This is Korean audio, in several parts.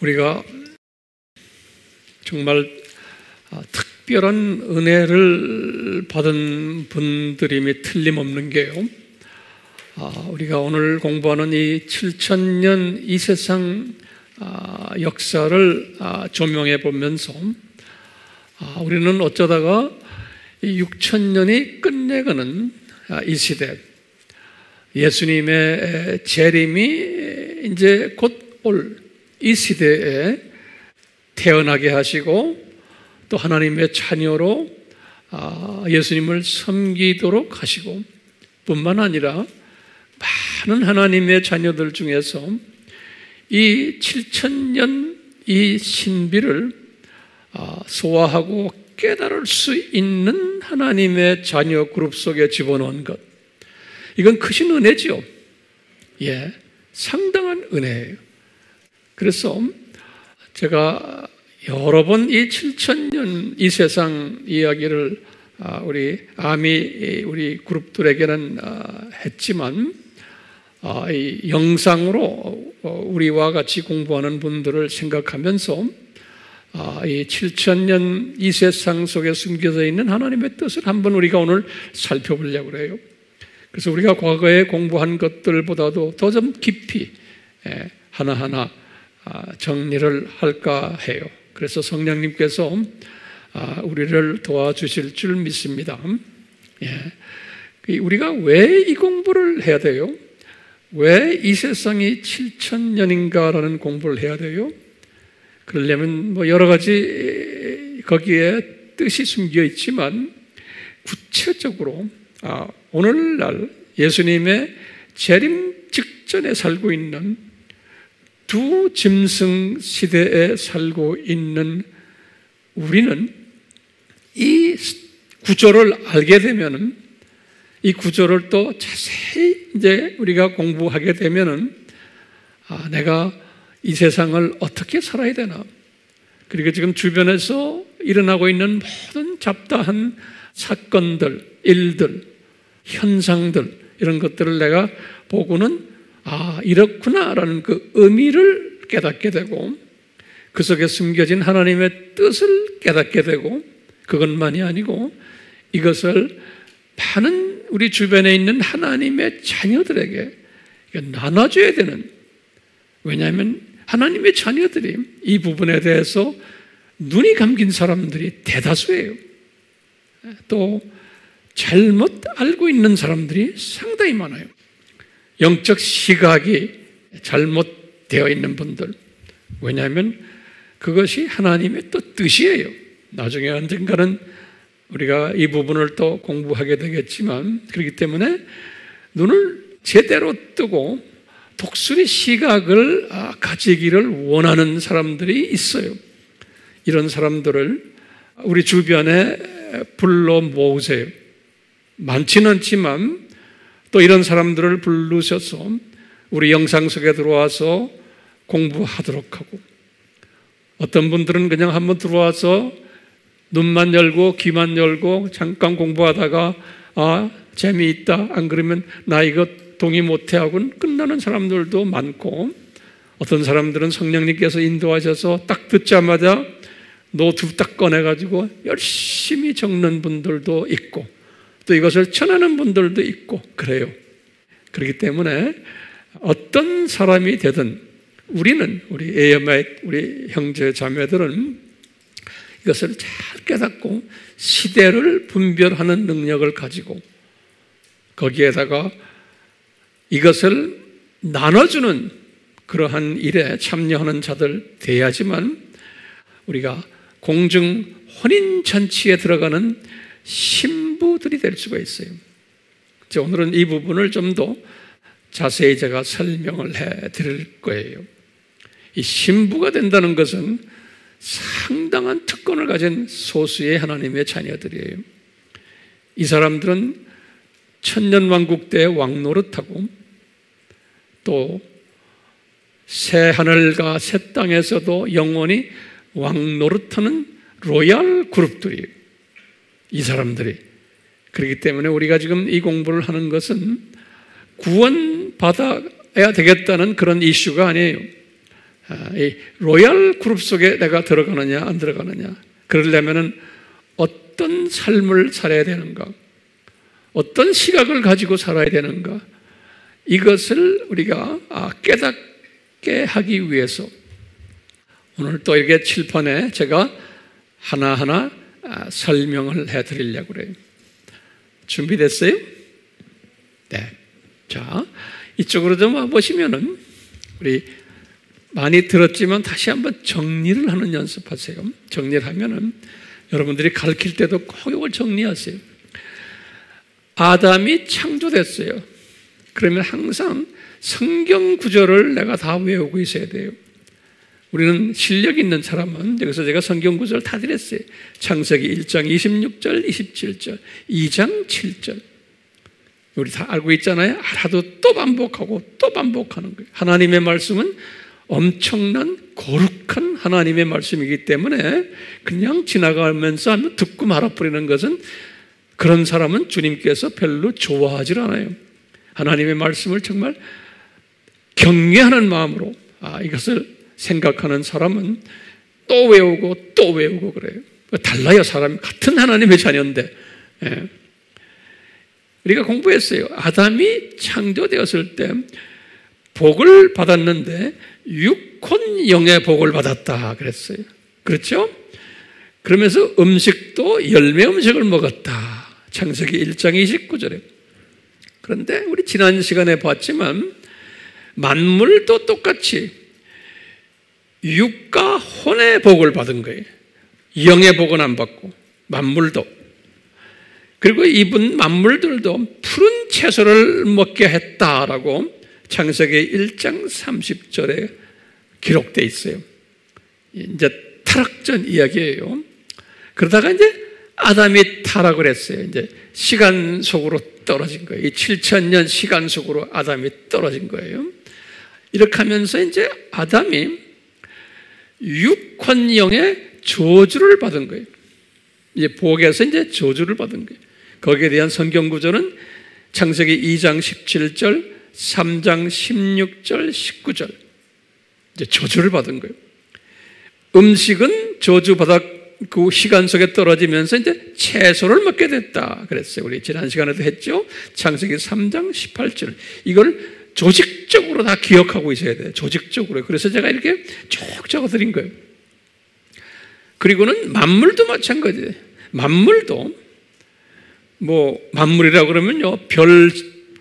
우리가 정말 특별한 은혜를 받은 분들임이 틀림없는 게요, 우리가 오늘 공부하는 이 7000년 이 세상 역사를 조명해 보면서 우리는 어쩌다가 이 6000년이 끝내가는 이 시대, 예수님의 재림이 이제 곧 올 이 시대에 태어나게 하시고 또 하나님의 자녀로 예수님을 섬기도록 하시고, 뿐만 아니라 많은 하나님의 자녀들 중에서 이 7000년 이 신비를 소화하고 깨달을 수 있는 하나님의 자녀 그룹 속에 집어넣은 것, 이건 크신 은혜지요. 예, 상당한 은혜예요. 그래서 제가 여러 번 이 7000년 이 세상 이야기를 우리 그룹들에게는 했지만, 이 영상으로 우리와 같이 공부하는 분들을 생각하면서 이 7000년 이 세상 속에 숨겨져 있는 하나님의 뜻을 한번 우리가 오늘 살펴보려고 그래요. 그래서 우리가 과거에 공부한 것들보다도 더 좀 깊이 하나하나 정리를 할까 해요. 그래서 성령님께서 우리를 도와주실 줄 믿습니다. 우리가 왜 이 공부를 해야 돼요? 왜 이 세상이 7000년인가라는 공부를 해야 돼요? 그러려면 여러 가지 거기에 뜻이 숨겨 있지만, 구체적으로 오늘날 예수님의 재림 직전에 살고 있는 두 짐승 시대에 살고 있는 우리는 이 구조를 알게 되면은, 이 구조를 또 자세히 이제 우리가 공부하게 되면은, 내가 이 세상을 어떻게 살아야 되나, 그리고 지금 주변에서 일어나고 있는 모든 잡다한 사건들, 일들, 현상들, 이런 것들을 내가 보고는 이렇구나라는 그 의미를 깨닫게 되고, 그 속에 숨겨진 하나님의 뜻을 깨닫게 되고, 그것만이 아니고 이것을 많은 우리 주변에 있는 하나님의 자녀들에게 나눠줘야 되는, 왜냐하면 하나님의 자녀들이 이 부분에 대해서 눈이 감긴 사람들이 대다수예요. 또 잘못 알고 있는 사람들이 상당히 많아요. 영적 시각이 잘못되어 있는 분들, 왜냐하면 그것이 하나님의 또 뜻이에요. 나중에 언젠가는 우리가 이 부분을 또 공부하게 되겠지만, 그렇기 때문에 눈을 제대로 뜨고 독수리 시각을 가지기를 원하는 사람들이 있어요. 이런 사람들을 우리 주변에 불러 모으세요. 많지는 않지만 또 이런 사람들을 부르셔서 우리 영상 속에 들어와서 공부하도록 하고, 어떤 분들은 그냥 한번 들어와서 눈만 열고 귀만 열고 잠깐 공부하다가 재미있다, 안 그러면 나 이거 동의 못해 하고는 끝나는 사람들도 많고, 어떤 사람들은 성령님께서 인도하셔서 딱 듣자마자 노트 딱 꺼내가지고 열심히 적는 분들도 있고, 또 이것을 전하는 분들도 있고 그래요. 그렇기 때문에 어떤 사람이 되든 우리는, 우리 AMI, 우리 형제 자매들은 이것을 잘 깨닫고 시대를 분별하는 능력을 가지고, 거기에다가 이것을 나눠주는 그러한 일에 참여하는 자들 돼야지만 우리가 공중 혼인잔치에 들어가는 신부들이 될 수가 있어요. 오늘은 이 부분을 좀 더 자세히 제가 설명을 해 드릴 거예요. 이 신부가 된다는 것은 상당한 특권을 가진 소수의 하나님의 자녀들이에요. 이 사람들은 천년왕국 때 왕노릇하고, 또 새 하늘과 새 땅에서도 영원히 왕노릇하는 로얄 그룹들이에요, 이 사람들이. 그렇기 때문에 우리가 지금 이 공부를 하는 것은 구원받아야 되겠다는 그런 이슈가 아니에요. 이 로얄 그룹 속에 내가 들어가느냐 안 들어가느냐, 그러려면은 어떤 삶을 살아야 되는가, 어떤 시각을 가지고 살아야 되는가, 이것을 우리가 깨닫게 하기 위해서 오늘 또 이렇게 칠판에 제가 하나하나 설명을 해드리려고 그래요. 준비됐어요? 네. 자, 이쪽으로 좀 보시면은 우리 많이 들었지만 다시 한번 정리를 하는 연습하세요. 정리를 하면은 여러분들이 가르칠 때도 꼭 이걸 정리하세요. 아담이 창조됐어요. 그러면 항상 성경 구절을 내가 다 외우고 있어야 돼요. 우리는 실력 있는 사람은, 여기서 제가 성경 구절 다 드렸어요. 창세기 1장 26절, 27절, 2장 7절. 우리 다 알고 있잖아요. 알아도 또 반복하고 또 반복하는 거예요. 하나님의 말씀은 엄청난 거룩한 하나님의 말씀이기 때문에 그냥 지나가면서 듣고 말아버리는 것은, 그런 사람은 주님께서 별로 좋아하지 않아요. 하나님의 말씀을 정말 경외하는 마음으로 이것을 생각하는 사람은 또 외우고 또 외우고 그래요. 달라요. 사람이 같은 하나님의 자녀인데. 예. 우리가 공부했어요. 아담이 창조되었을 때 복을 받았는데 육혼영의 복을 받았다 그랬어요. 그렇죠? 그러면서 음식도 열매 음식을 먹었다. 창세기 1장 29절에. 그런데 우리 지난 시간에 봤지만 만물도 똑같이 육과 혼의 복을 받은 거예요. 영의 복은 안 받고, 만물도. 그리고 이분 만물들도 푸른 채소를 먹게 했다라고 창세기 1장 30절에 기록되어 있어요. 이제 타락전 이야기예요. 그러다가 이제 아담이 타락을 했어요. 이제 시간 속으로 떨어진 거예요. 이 7,000년 시간 속으로 아담이 떨어진 거예요. 이렇게 하면서 이제 아담이 육혼영의 저주를 받은 거예요. 이제 복에서 이제 저주를 받은 거예요. 거기에 대한 성경 구절은 창세기 2장 17절, 3장 16절, 19절. 이제 저주를 받은 거예요. 음식은 저주받았고 그 시간 속에 떨어지면서 이제 채소를 먹게 됐다 그랬어요. 우리 지난 시간에도 했죠. 창세기 3장 18절. 이걸 조직적으로 다 기억하고 있어야 돼요. 조직적으로. 그래서 제가 이렇게 쭉 적어드린 거예요. 그리고는 만물도 마찬가지예요. 만물도 만물이라고 그러면요,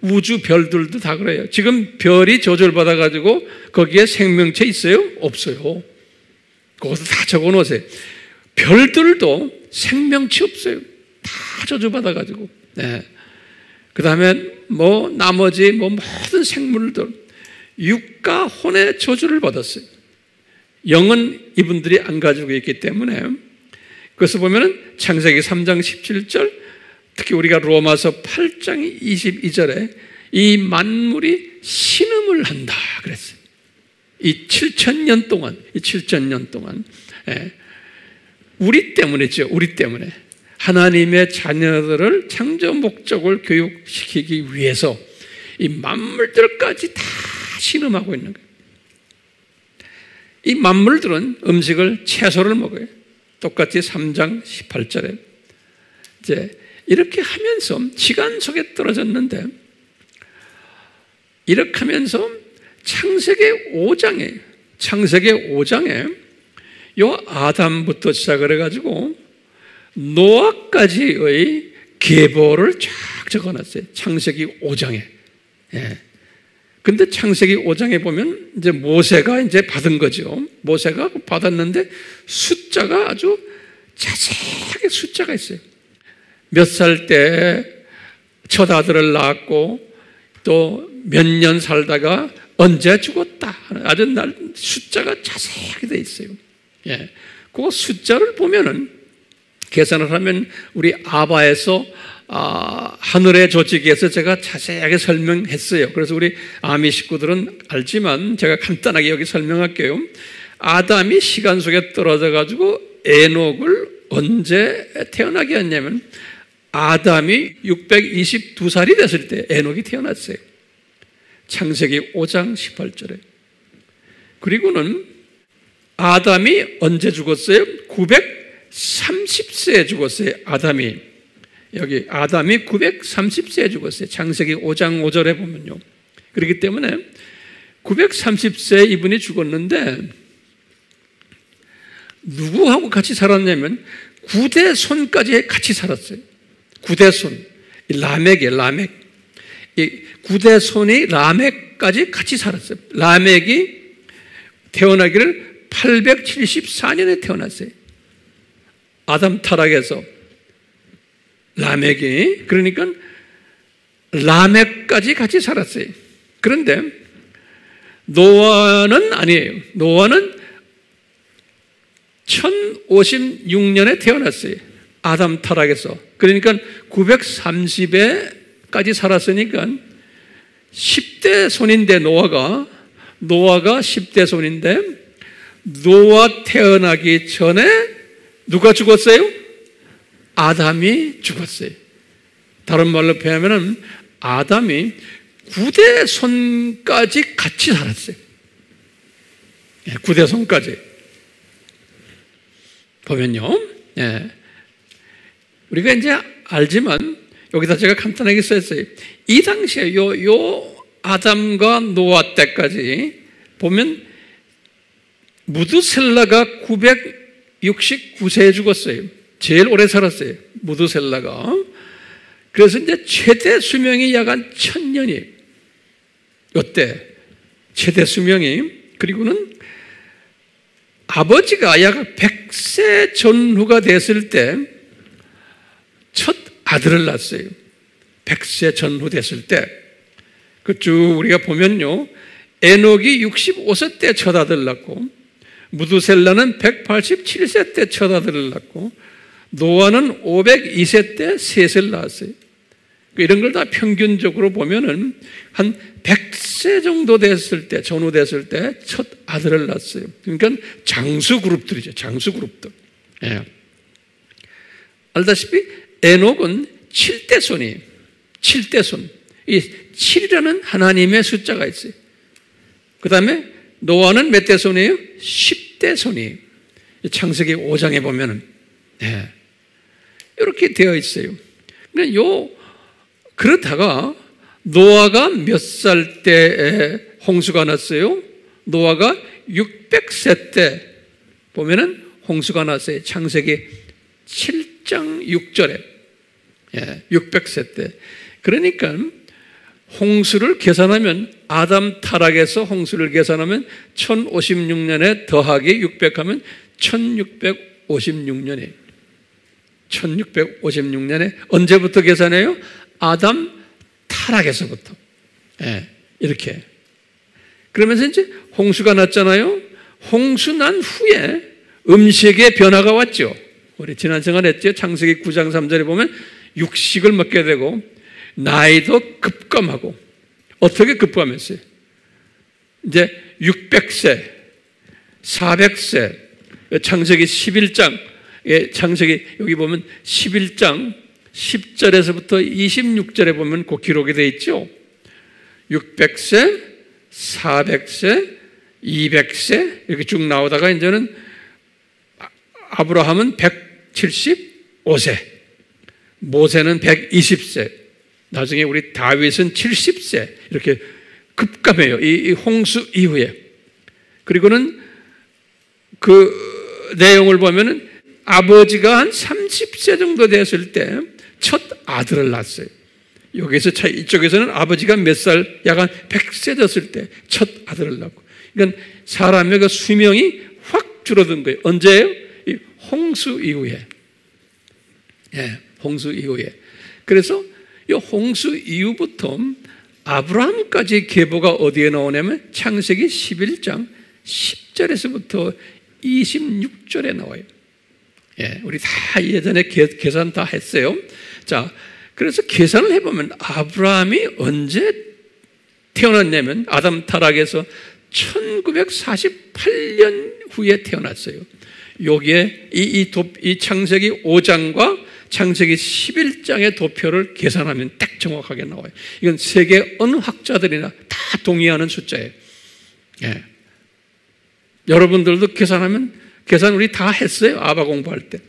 우주 별들도 다 그래요. 지금 별이 저주를 받아가지고 거기에 생명체 있어요? 없어요. 그것도 다 적어 놓으세요. 별들도 생명체 없어요. 다 저주받아가지고. 네. 그 다음에 나머지 모든 생물들, 육과 혼의 저주를 받았어요. 영은 이분들이 안 가지고 있기 때문에. 그래서 보면은 창세기 3장 17절, 특히 우리가 로마서 8장 22절에 이 만물이 신음을 한다 그랬어요. 이 7,000년 동안. 예. 우리 때문이죠. 우리 때문에. 하나님의 자녀들을 창조 목적을 교육시키기 위해서 이 만물들까지 다 신음하고 있는 거예요. 이 만물들은 음식을 채소를 먹어요. 똑같이 3장 18절에. 이제 이렇게 하면서 시간 속에 떨어졌는데, 이렇게 하면서 창세기 5장에 요 아담부터 시작을 해가지고 노아까지의 계보를 쫙 적어놨어요. 창세기 5장에. 예. 근데 창세기 5장에 보면 이제 모세가 이제 받은 거죠. 모세가 받았는데 숫자가 아주 자세하게 숫자가 있어요. 몇 살 때 첫 아들을 낳았고 또 몇 년 살다가 언제 죽었다. 아주 숫자가 자세하게 돼 있어요. 예. 그 숫자를 보면은 계산을 하면 우리 아바에서 하늘의 조직에서 제가 자세하게 설명했어요. 그래서 우리 아미 식구들은 알지만 제가 간단하게 여기 설명할게요. 아담이 시간 속에 떨어져 가지고 에녹을 언제 태어나게 했냐면 아담이 622살이 됐을 때 에녹이 태어났어요. 창세기 5장 18절에. 그리고는 아담이 언제 죽었어요? 930세에 죽었어요. 아담이 930세에 죽었어요. 창세기 5장 5절에 보면요. 그렇기 때문에 930세에 이분이 죽었는데 누구하고 같이 살았냐면 구대손까지 같이 살았어요. 구대손, 라멕. 이 구대손이 라멕까지 같이 살았어요. 라멕이 태어나기를 874년에 태어났어요. 아담 타락에서 라멕이, 그러니까 라멕까지 같이 살았어요. 그런데 노아는 아니에요. 노아는 1056년에 태어났어요. 아담 타락에서. 그러니까 930에까지 살았으니까 10대 손인데 노아가 10대 손인데 노아 태어나기 전에 누가 죽었어요? 아담이 죽었어요. 다른 말로 표현하면 아담이 9대 손까지 같이 살았어요. 9대 손까지. 보면요. 우리가 이제 알지만 여기다 제가 간단하게 썼어요. 이 당시에 요 아담과 노아 때까지 보면 무드셀라가 969세에 죽었어요. 제일 오래 살았어요. 무드셀라가. 그래서 이제 최대 수명이 약 한 1000년이에요. 이때 최대 수명이. 그리고는 아버지가 약 100세 전후가 됐을 때 첫 아들을 낳았어요. 100세 전후 됐을 때. 그 쭉 우리가 보면요. 에녹이 65세 때 첫 아들을 낳고, 무드셀라는 187세 때 첫 아들을 낳고, 노아는 502세 때 셋을 낳았어요. 이런 걸 다 평균적으로 보면은 한 100세 정도 됐을 때, 전후 됐을 때 첫 아들을 낳았어요. 그러니까 장수 그룹들이죠. 장수 그룹들. 예. 알다시피 에녹은 7대 손이에요. 7대 손. 이 7이라는 하나님의 숫자가 있어요. 그 다음에 노아는 몇 대 손이에요? 10대 손이에요. 창세기 5장에 보면은. 예. 이렇게 되어 있어요. 그렇다가 노아가 몇 살 때 홍수가 났어요? 노아가 600세 때 보면은 홍수가 났어요. 창세기 7장 6절에. 600세 때. 그러니까 홍수를 계산하면, 아담 타락에서 홍수를 계산하면 1056년에 더하기 600하면 1656년이에요. 1656년에 언제부터 계산해요? 아담 타락에서부터. 이렇게. 그러면서 이제 홍수가 났잖아요. 홍수 난 후에 음식의 변화가 왔죠. 우리 지난 시간에 했죠. 창세기 9장 3절에 보면 육식을 먹게 되고 나이도 급감하고. 어떻게 급감했어요? 이제 600세, 400세, 창세기 11장, 창세기 여기 보면 11장 10절에서부터 26절에 보면 그 기록이 되어 있죠. 600세, 400세, 200세 이렇게 쭉 나오다가 이제는 아브라함은 175세, 모세는 120세, 나중에 우리 다윗은 70세 이렇게 급감해요. 이 홍수 이후에. 그리고는 그 내용을 보면은 아버지가 한 30세 정도 됐을 때 첫 아들을 낳았어요. 여기서 이쪽에서는 아버지가 몇 살, 약 한 100세 됐을 때 첫 아들을 낳고. 그러니까 사람의 그 수명이 확 줄어든 거예요. 언제예요? 이 홍수 이후에. 홍수 이후에. 그래서 이 홍수 이후부터 아브라함까지 계보가 어디에 나오냐면 창세기 11장 10절에서부터 26절에 나와요. 우리 다 예전에 계산 다 했어요. 자, 그래서 계산을 해보면 아브라함이 언제 태어났냐면 아담 타락에서 1948년 후에 태어났어요. 여기에 이 창세기 5장과 창세기 11장의 도표를 계산하면 딱 정확하게 나와요. 이건 세계 어느 학자들이나 다 동의하는 숫자예요. 여러분들도 계산 우리 다 했어요. 아바 공부할 때.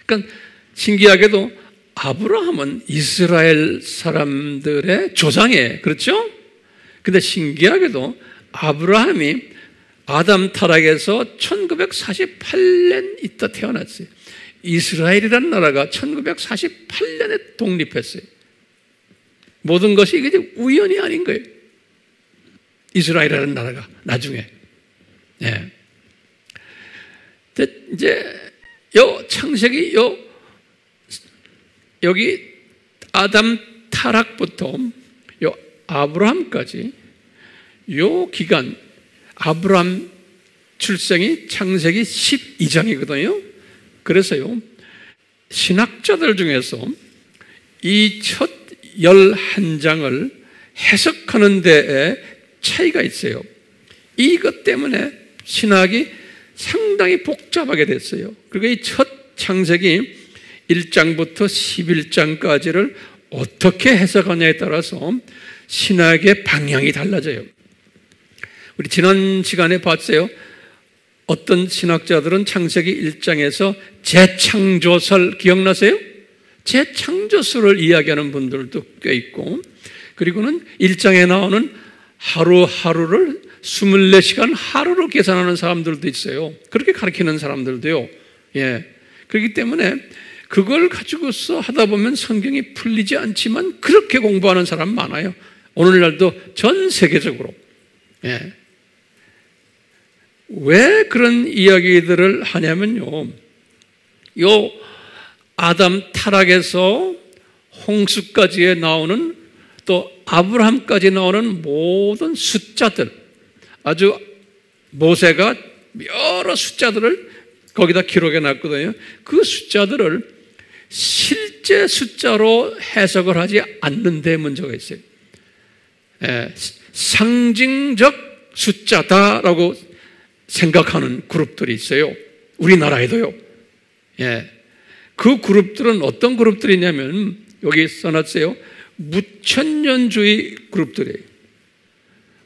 그러니까 신기하게도 아브라함은 이스라엘 사람들의 조상이에요. 그렇죠? 근데 신기하게도 아브라함이 아담 타락에서 1948년 있다 태어났어요. 이스라엘이라는 나라가 1948년에 독립했어요. 모든 것이 이게 우연이 아닌 거예요. 이스라엘이라는 나라가 나중에. 네. 이제 창세기 여기 아담 타락부터 아브라함까지 기간, 아브라함 출생이 창세기 12장이거든요. 그래서요, 신학자들 중에서 이 첫 11장을 해석하는 데에 차이가 있어요. 이것 때문에 신학이 상당히 복잡하게 됐어요. 그리고 이 첫 창세기 1장부터 11장까지를 어떻게 해석하냐에 따라서 신학의 방향이 달라져요. 우리 지난 시간에 봤어요. 어떤 신학자들은 창세기 1장에서 재창조설 기억나세요? 재창조설을 이야기하는 분들도 꽤 있고, 그리고는 1장에 나오는 하루하루를 24시간 하루로 계산하는 사람들도 있어요. 그렇게 가르치는 사람들도요. 예. 그렇기 때문에 그걸 가지고서 하다 보면 성경이 풀리지 않지만 그렇게 공부하는 사람 많아요. 오늘날도 전 세계적으로. 예. 왜 그런 이야기들을 하냐면요, 아담 타락에서 홍수까지 나오는, 또 아브라함까지 나오는 모든 숫자들, 아주 모세가 여러 숫자들을 거기다 기록해 놨거든요. 그 숫자들을 실제 숫자로 해석을 하지 않는 데 문제가 있어요. 상징적 숫자다라고 생각하는 그룹들이 있어요. 우리나라에도요. 예. 그 그룹들은 어떤 그룹들이냐면, 여기 써놨어요. 무천년주의 그룹들이에요.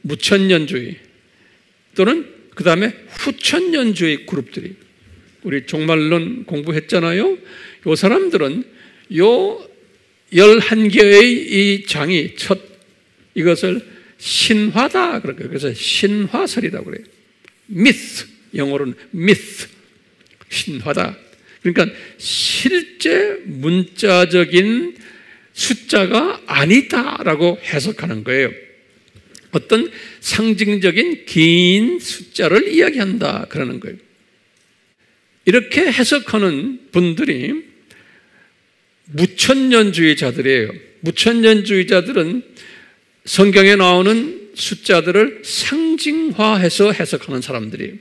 무천년주의. 또는 그 다음에 후천년주의 그룹들이. 우리 종말론 공부했잖아요. 요 사람들은 요 11개의 이 장이 이것을 신화다. 그래서 신화설이라고 그래요. myth, 영어로는 myth, 신화다. 그러니까 실제 문자적인 숫자가 아니다라고 해석하는 거예요. 어떤 상징적인 긴 숫자를 이야기한다 그러는 거예요. 이렇게 해석하는 분들이 무천년주의자들이에요. 무천년주의자들은 성경에 나오는 숫자들을 상징화해서 해석하는 사람들이에요.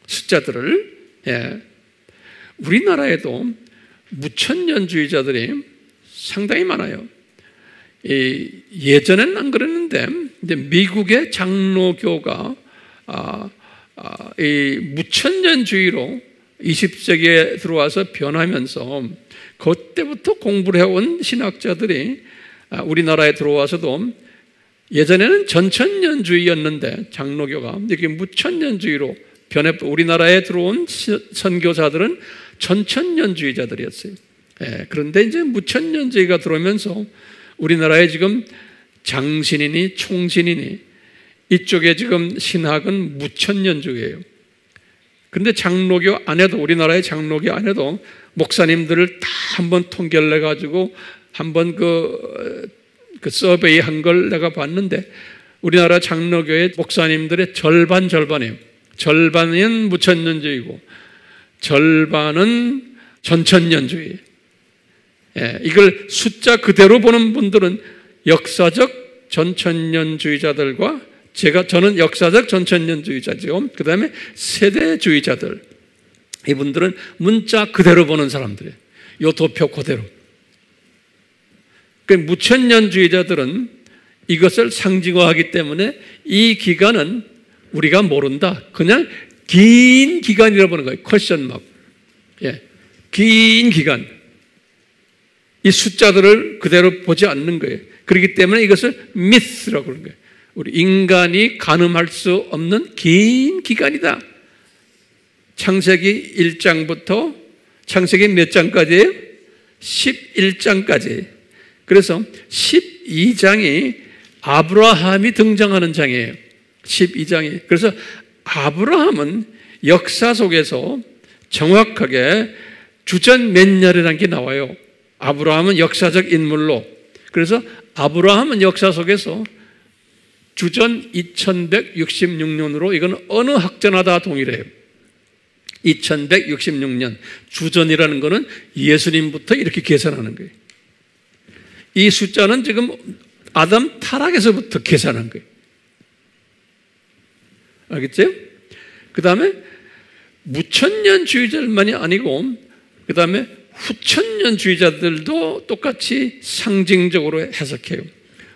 숫자들을. 예. 우리나라에도 무천년주의자들이 상당히 많아요. 예전에는 안 그랬는데, 이제 미국의 장로교가 이 무천년주의로 20세기에 들어와서 변하면서 그때부터 공부를 해온 신학자들이 우리나라에 들어와서도, 예전에는 전천년주의였는데 장로교가 이렇게 무천년주의로 우리나라에 들어온 선교사들은 전천년주의자들이었어요. 예, 그런데 이제 무천년주의가 들어오면서 우리나라에 지금 장신이니 총신이니 이쪽에 지금 신학은 무천년주의예요. 그런데 장로교 안에도, 우리나라의 장로교 안에도 목사님들을 다 한번 통계를 내가지고 한번 그 서베이 한 걸 내가 봤는데, 우리나라 장로교의 목사님들의 절반이에요. 절반은 무천년주의고 절반은 전천년주의. 예, 이걸 숫자 그대로 보는 분들은 역사적 전천년주의자들과 저는 역사적 전천년주의자죠. 그 다음에 세대주의자들. 이분들은 문자 그대로 보는 사람들이에요. 요 도표 그대로. 그 무천년주의자들은 이것을 상징화하기 때문에 이 기간은 우리가 모른다. 그냥 긴 기간이라고 보는 거예요. 퀘스천 마크. 예. 긴 기간. 이 숫자들을 그대로 보지 않는 거예요. 그렇기 때문에 이것을 미스라고 그러는 거예요. 우리 인간이 가늠할 수 없는 긴 기간이다. 창세기 1장부터 창세기 몇 장까지예요? 11장까지. 그래서 12장이 아브라함이 등장하는 장이에요. 12장이. 그래서 아브라함은 역사 속에서 정확하게 주전 몇 년이라는 게 나와요. 아브라함은 역사적 인물로. 그래서 아브라함은 역사 속에서 주전 2166년으로 이건 어느 학자나 다 동일해요. 2166년. 주전이라는 거는 예수님부터 이렇게 계산하는 거예요. 이 숫자는 지금 아담 타락에서부터 계산한 거예요. 알겠죠? 그 다음에 무천년주의자들만이 아니고 그 다음에 후천년주의자들도 똑같이 상징적으로 해석해요.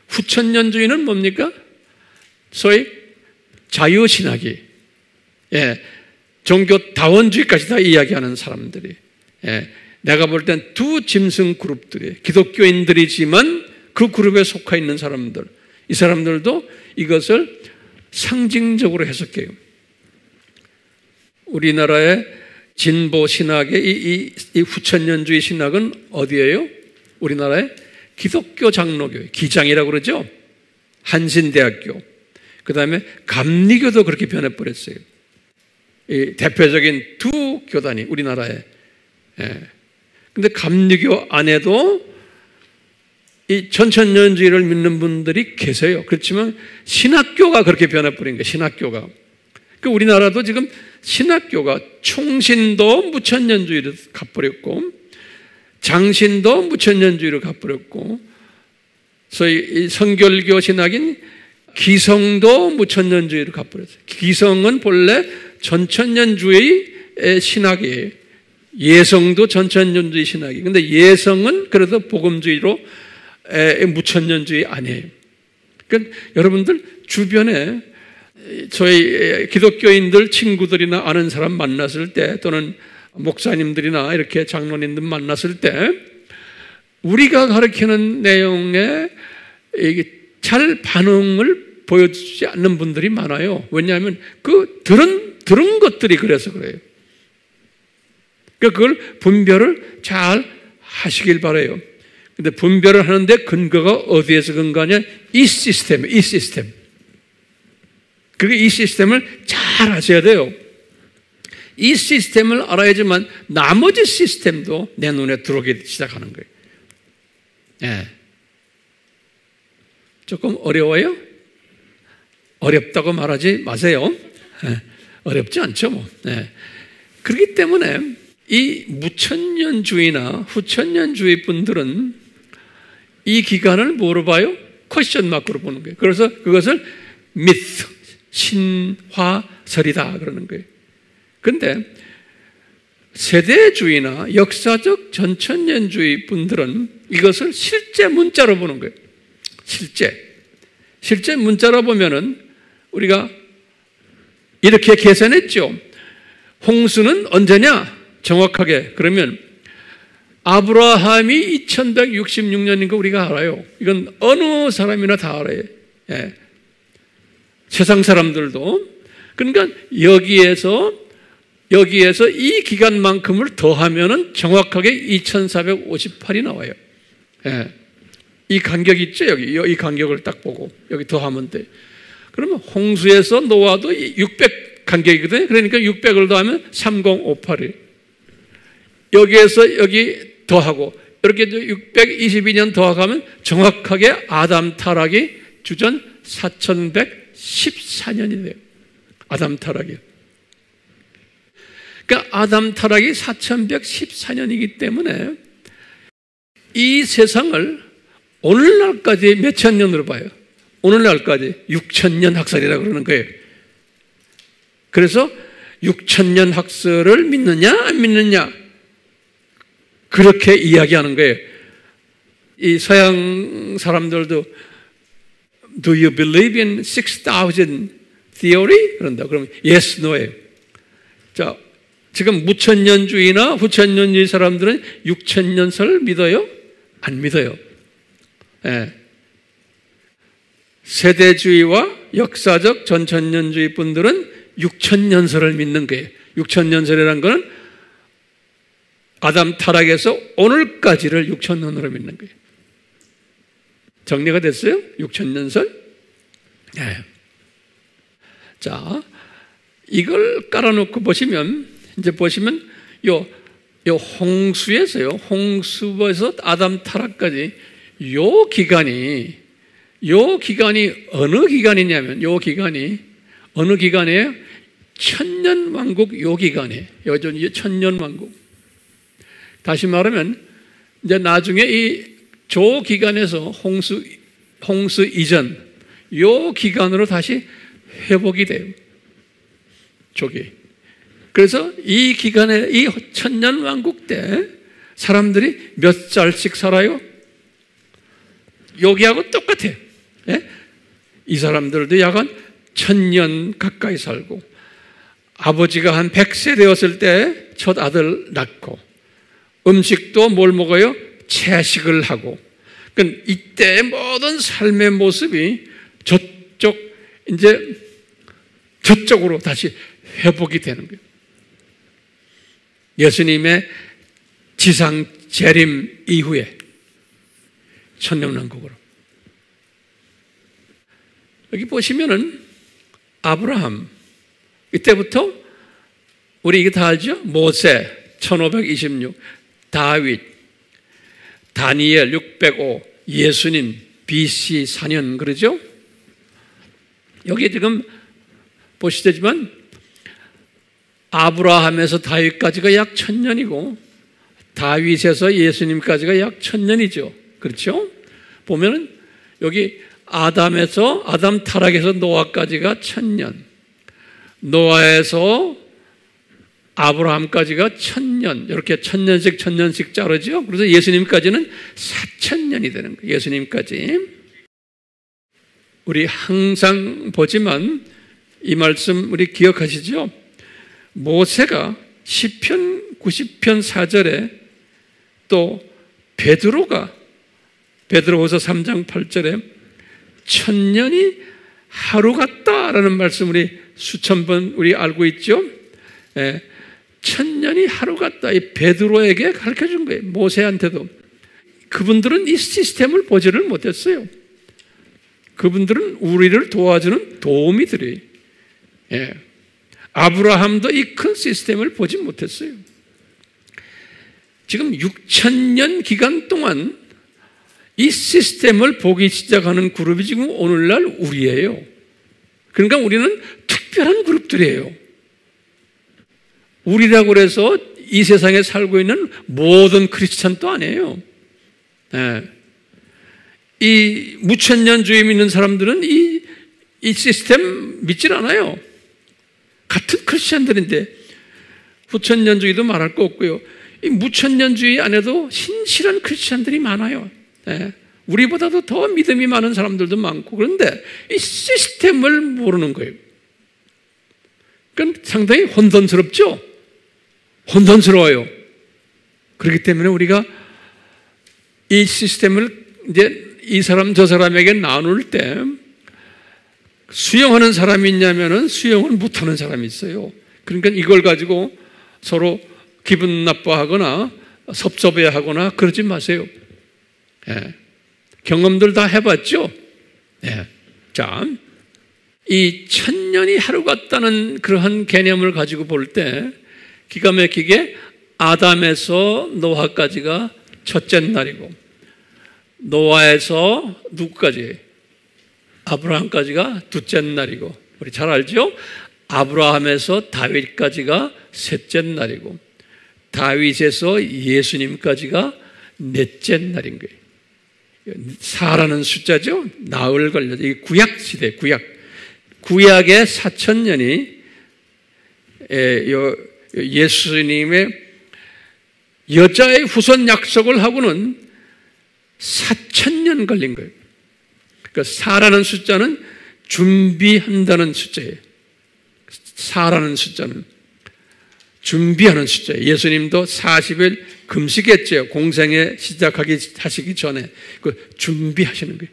후천년주의는 뭡니까? 소위 자유신학이, 종교다원주의까지 다 이야기하는 사람들이, 내가 볼 땐 두 짐승 그룹들이 기독교인들이지만 그 그룹에 속해 있는 사람들, 이 사람들도 이것을 상징적으로 해석해요. 우리나라의 진보 신학의 이 후천년주의 신학은 어디예요? 우리나라의 기독교 장로교, 기장이라고 그러죠? 한신대학교. 그 다음에 감리교도 그렇게 변해버렸어요. 이 대표적인 두 교단이 우리나라에. 근데 감리교 안에도 이 천천년주의를 믿는 분들이 계세요. 그렇지만 신학교가 그렇게 변해버린 거예요. 신학교가. 그 우리나라도 지금 신학교가 총신도 무천년주의를 가버렸고 장신도 무천년주의를 가버렸고 소위 성결교 신학인 기성도 무천년주의를 가버렸어요. 기성은 본래 전천년주의의 신학이에요. 예성도 전천년주의 신학이에요. 근데 예성은 그래도 복음주의로 무천년주의 아니에요. 그러니까 여러분들 주변에 저희 기독교인들 친구들이나 아는 사람 만났을 때 또는 목사님들이나 이렇게 장로님들 만났을 때 우리가 가르치는 내용에 잘 반응을 보여주지 않는 분들이 많아요. 왜냐하면 그 들은 것들이 그래서 그래요. 그러니까 그걸 분별을 잘 하시길 바라요. 근데 분별을 하는데 근거가 어디에서 근거하냐? 이 시스템. 그게 이 시스템을 잘 아셔야 돼요. 이 시스템을 알아야지만 나머지 시스템도 내 눈에 들어오기 시작하는 거예요. 조금 어려워요? 어렵다고 말하지 마세요. 어렵지 않죠, 뭐. 그렇기 때문에 이 무천년주의나 후천년주의 분들은 이 기간을 뭐로 봐요? 퀘스천 마크로 보는 거예요. 그래서 그것을 미스, 신화설이다 그러는 거예요. 그런데 세대주의나 역사적 전천년주의 분들은 이것을 실제 문자로 보는 거예요. 실제 문자로 보면은 우리가 이렇게 계산했죠. 홍수는 언제냐? 정확하게 그러면 아브라함이 2166년인 거 우리가 알아요. 이건 어느 사람이나 다 알아요. 세상 사람들도. 그러니까 여기에서 이 기간만큼을 더하면은 정확하게 2458이 나와요. 이 간격이 있죠, 여기. 이 간격을 딱 보고 여기 더하면 돼. 그러면 홍수에서 노아도 600 간격이거든요. 그러니까 600을 더하면 3058이. 여기에서 여기 더하고 이렇게 622년 더하면 정확하게 아담 타락이 주전 4114년이 돼요. 아담 타락이. 그러니까 아담 타락이 4114년이기 때문에 이 세상을 오늘날까지 몇천 년으로 봐요. 오늘날까지 6000년 학설이라고 그러는 거예요. 그래서 6000년 학설을 믿느냐 안 믿느냐 그렇게 이야기하는 거예요. 이 서양 사람들도 Do you believe in 6,000 theory? 그런다. 그러면 yes, no예요. 자, 지금 무천년주의나 후천년주의 사람들은 6000년설 믿어요? 안 믿어요. 세대주의와 역사적 전천년주의 분들은 6천년설을 믿는 거예요. 6천년설이라는 것은 아담 타락에서 오늘까지를 6천년으로 믿는 거예요. 정리가 됐어요? 6천년설? 네. 자, 이걸 깔아놓고 보시면, 이제 보시면, 요 홍수에서 아담 타락까지 요 기간이 어느 기간이냐면, 어느 기간이에요? 천년왕국 요 기간이에요. 요즘 천년왕국. 다시 말하면, 이제 나중에 이 조 기간에서 홍수 이전, 요 기간으로 다시 회복이 돼요. 조기. 그래서 이 기간에, 이 천년왕국 때 사람들이 몇 살씩 살아요? 여기하고 똑같아요. 예? 이 사람들도 약 한 1000년 가까이 살고, 아버지가 한 100세 되었을 때 첫 아들 낳고, 음식도 뭘 먹어요? 채식을 하고. 그러니까 이때의 모든 삶의 모습이 저쪽으로 다시 회복이 되는 거예요. 예수님의 지상 재림 이후에 천년왕국으로. 여기 보시면은 아브라함, 이때부터 우리 이거 다 알죠? 모세 1526, 다윗, 다니엘 605, 예수님 BC 4년, 그러죠? 여기 지금 보시되지만 아브라함에서 다윗까지가 약 1000년이고 다윗에서 예수님까지가 약 1000년이죠. 그렇죠? 보면은 여기 아담 타락에서 노아까지가 1000년, 노아에서 아브라함까지가 1000년, 이렇게 1000년씩 자르죠. 그래서 예수님까지는 4000년이 되는 거예요. 예수님까지. 우리 항상 보지만 이 말씀 우리 기억하시죠? 모세가 시편 90편 4절에 또 베드로가 베드로후서 3장 8절에 1000년이 하루 같다라는 말씀 우리 수천 번 우리 알고 있죠? 1000년이 하루 같다. 이 베드로에게 가르쳐 준 거예요. 모세한테도. 그분들은 이 시스템을 보지를 못했어요. 그분들은 우리를 도와주는 도우미들이. 아브라함도 이 큰 시스템을 보지 못했어요. 지금 6000년 기간 동안 이 시스템을 보기 시작하는 그룹이 지금 오늘날 우리예요. 그러니까 우리는 특별한 그룹들이에요. 우리라고 해서 이 세상에 살고 있는 모든 크리스찬도 아니에요. 이 무천년주의 믿는 사람들은 이 시스템 믿질 않아요. 같은 크리스찬들인데 후천년주의도 말할 거 없고요. 이 무천년주의 안에도 신실한 크리스찬들이 많아요. 우리보다도 더 믿음이 많은 사람들도 많고, 그런데 이 시스템을 모르는 거예요. 그러니까 상당히 혼돈스럽죠? 혼돈스러워요. 그렇기 때문에 우리가 이 시스템을 이제 이 사람 저 사람에게 나눌 때 수용하는 사람이 있냐면은 수용을 못하는 사람이 있어요. 그러니까 이걸 가지고 서로 기분 나빠하거나 섭섭해하거나 그러지 마세요. 경험들 다 해봤죠? 자, 이 1000년이 하루 같다는 그러한 개념을 가지고 볼 때 기가 막히게 아담에서 노아까지가 첫째 날이고, 노아에서 누구까지? 아브라함까지가 둘째 날이고, 우리 잘 알죠? 아브라함에서 다윗까지가 셋째 날이고, 다윗에서 예수님까지가 넷째 날인 거예요. 4라는 숫자죠? 나흘 걸려서, 이게 구약 시대, 구약의 4000년이 예수님의 여자의 후손 약속을 하고는 4000년 걸린 거예요. 그러니까 4라는 숫자는 준비한다는 숫자예요. 4라는 숫자는 준비하는 숫자예요. 예수님도 40일 금식했죠. 공생에 하시기 전에 그 준비하시는 거예요.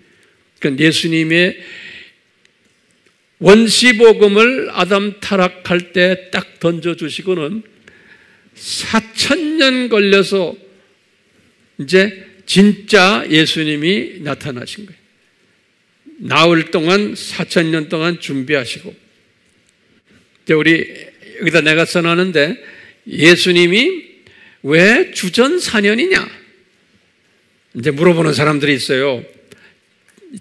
그러니까 예수님의 원시복음을 아담 타락할 때 딱 던져주시고는 4,000년 걸려서 이제 진짜 예수님이 나타나신 거예요. 나흘 동안 4,000년 동안 준비하시고, 이제 우리 여기다 내가 써놨는데, 예수님이 왜 주전 4년이냐? 이제 물어보는 사람들이 있어요.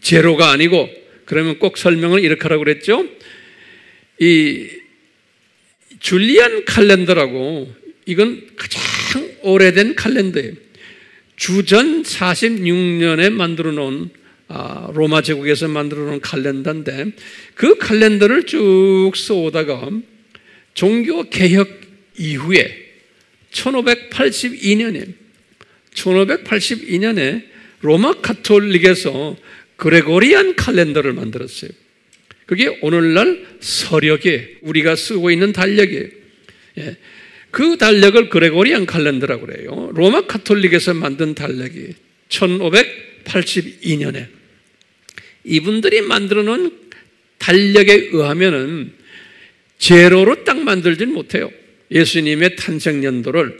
제로가 아니고, 그러면 꼭 설명을 이렇게 하라고 그랬죠? 이 줄리안 칼렌더라고, 이건 가장 오래된 칼렌더예요. 주전 46년에 만들어 놓은 로마 제국에서 만들어 놓은 칼렌더인데, 그 칼렌더를 쭉 써오다가 종교 개혁 이후에 1582년에 로마 카톨릭에서 그레고리안 칼렌더를 만들었어요. 그게 오늘날 서력에 우리가 쓰고 있는 달력이에요. 예. 그 달력을 그레고리안 칼렌더라고 그래요. 로마 카톨릭에서 만든 달력이 1582년에 이분들이 만들어 놓은 달력에 의하면은 제로로 딱 만들진 못해요. 예수님의 탄생 연도를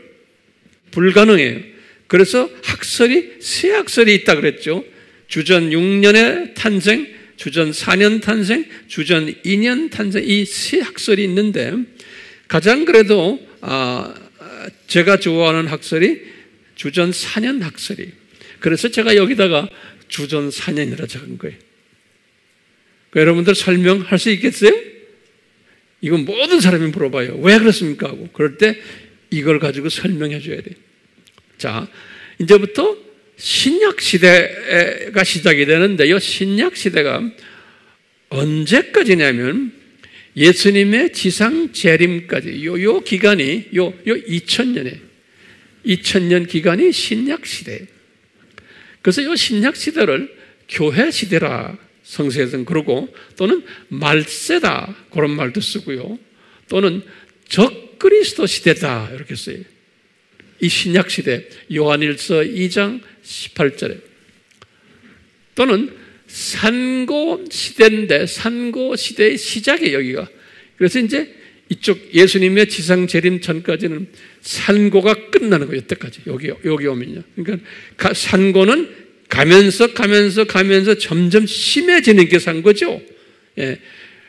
불가능해요. 그래서 학설이 세 학설이 있다 그랬죠. 주전 6년에 탄생, 주전 4년 탄생, 주전 2년 탄생, 이 세 학설이 있는데 가장 그래도 제가 좋아하는 학설이 주전 4년 학설이. 그래서 제가 여기다가 주전 4년이라 적은 거예요. 여러분들 설명할 수 있겠어요? 이건 모든 사람이 물어봐요. 왜 그렇습니까? 하고. 그럴 때 이걸 가지고 설명해 줘야 돼요. 자, 이제부터 신약 시대가 시작이 되는데요. 신약 시대가 언제까지냐면 예수님의 지상 재림까지 요 기간이 요 2000년 기간이 신약 시대예요. 그래서 요 신약 시대를 교회 시대라 성서에서는 그러고, 또는 말세다 그런 말도 쓰고요. 또는 적그리스도 시대다 이렇게 써요. 이 신약 시대 요한일서 2장 18절에, 또는 산고 시대인데 산고 시대의 시작이 여기가. 그래서 이제 이쪽 예수님의 지상 재림 전까지는 산고가 끝나는 거예요. 이때까지 여기 오면요. 그러니까 산고는 가면서 점점 심해지는 게 산고죠. 예.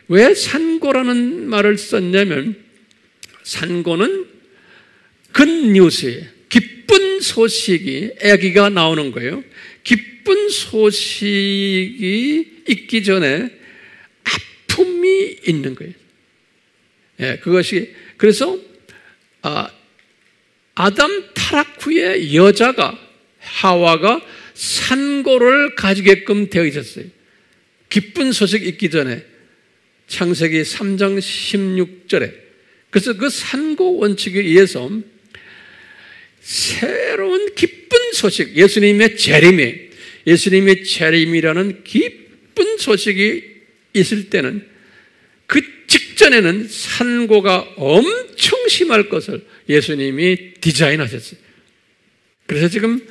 왜 산고라는 말을 썼냐면 산고는 굿뉴스예요. 기쁜 소식이 아기가 나오는 거예요. 기쁜 소식이 있기 전에 아픔이 있는 거예요. 예, 그것이 그래서 아담 타락 후에 여자가 하와가 산고를 가지게끔 되어 있었어요. 기쁜 소식 있기 전에 창세기 3장 16절에. 그래서 그 산고 원칙에 의해서 새로운 기쁜 소식, 예수님의 재림이라는 기쁜 소식이 있을 때는 그 직전에는 산고가 엄청 심할 것을 예수님이 디자인하셨어요. 그래서 지금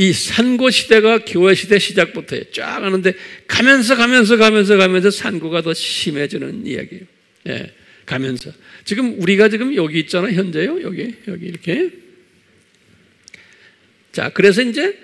이 산고 시대가 교회 시대 시작부터 쫙 하는데 가면서 산고가 더 심해지는 이야기예요. 예, 가면서. 지금 우리가 지금 여기 있잖아요. 현재요. 여기 이렇게. 자, 그래서 이제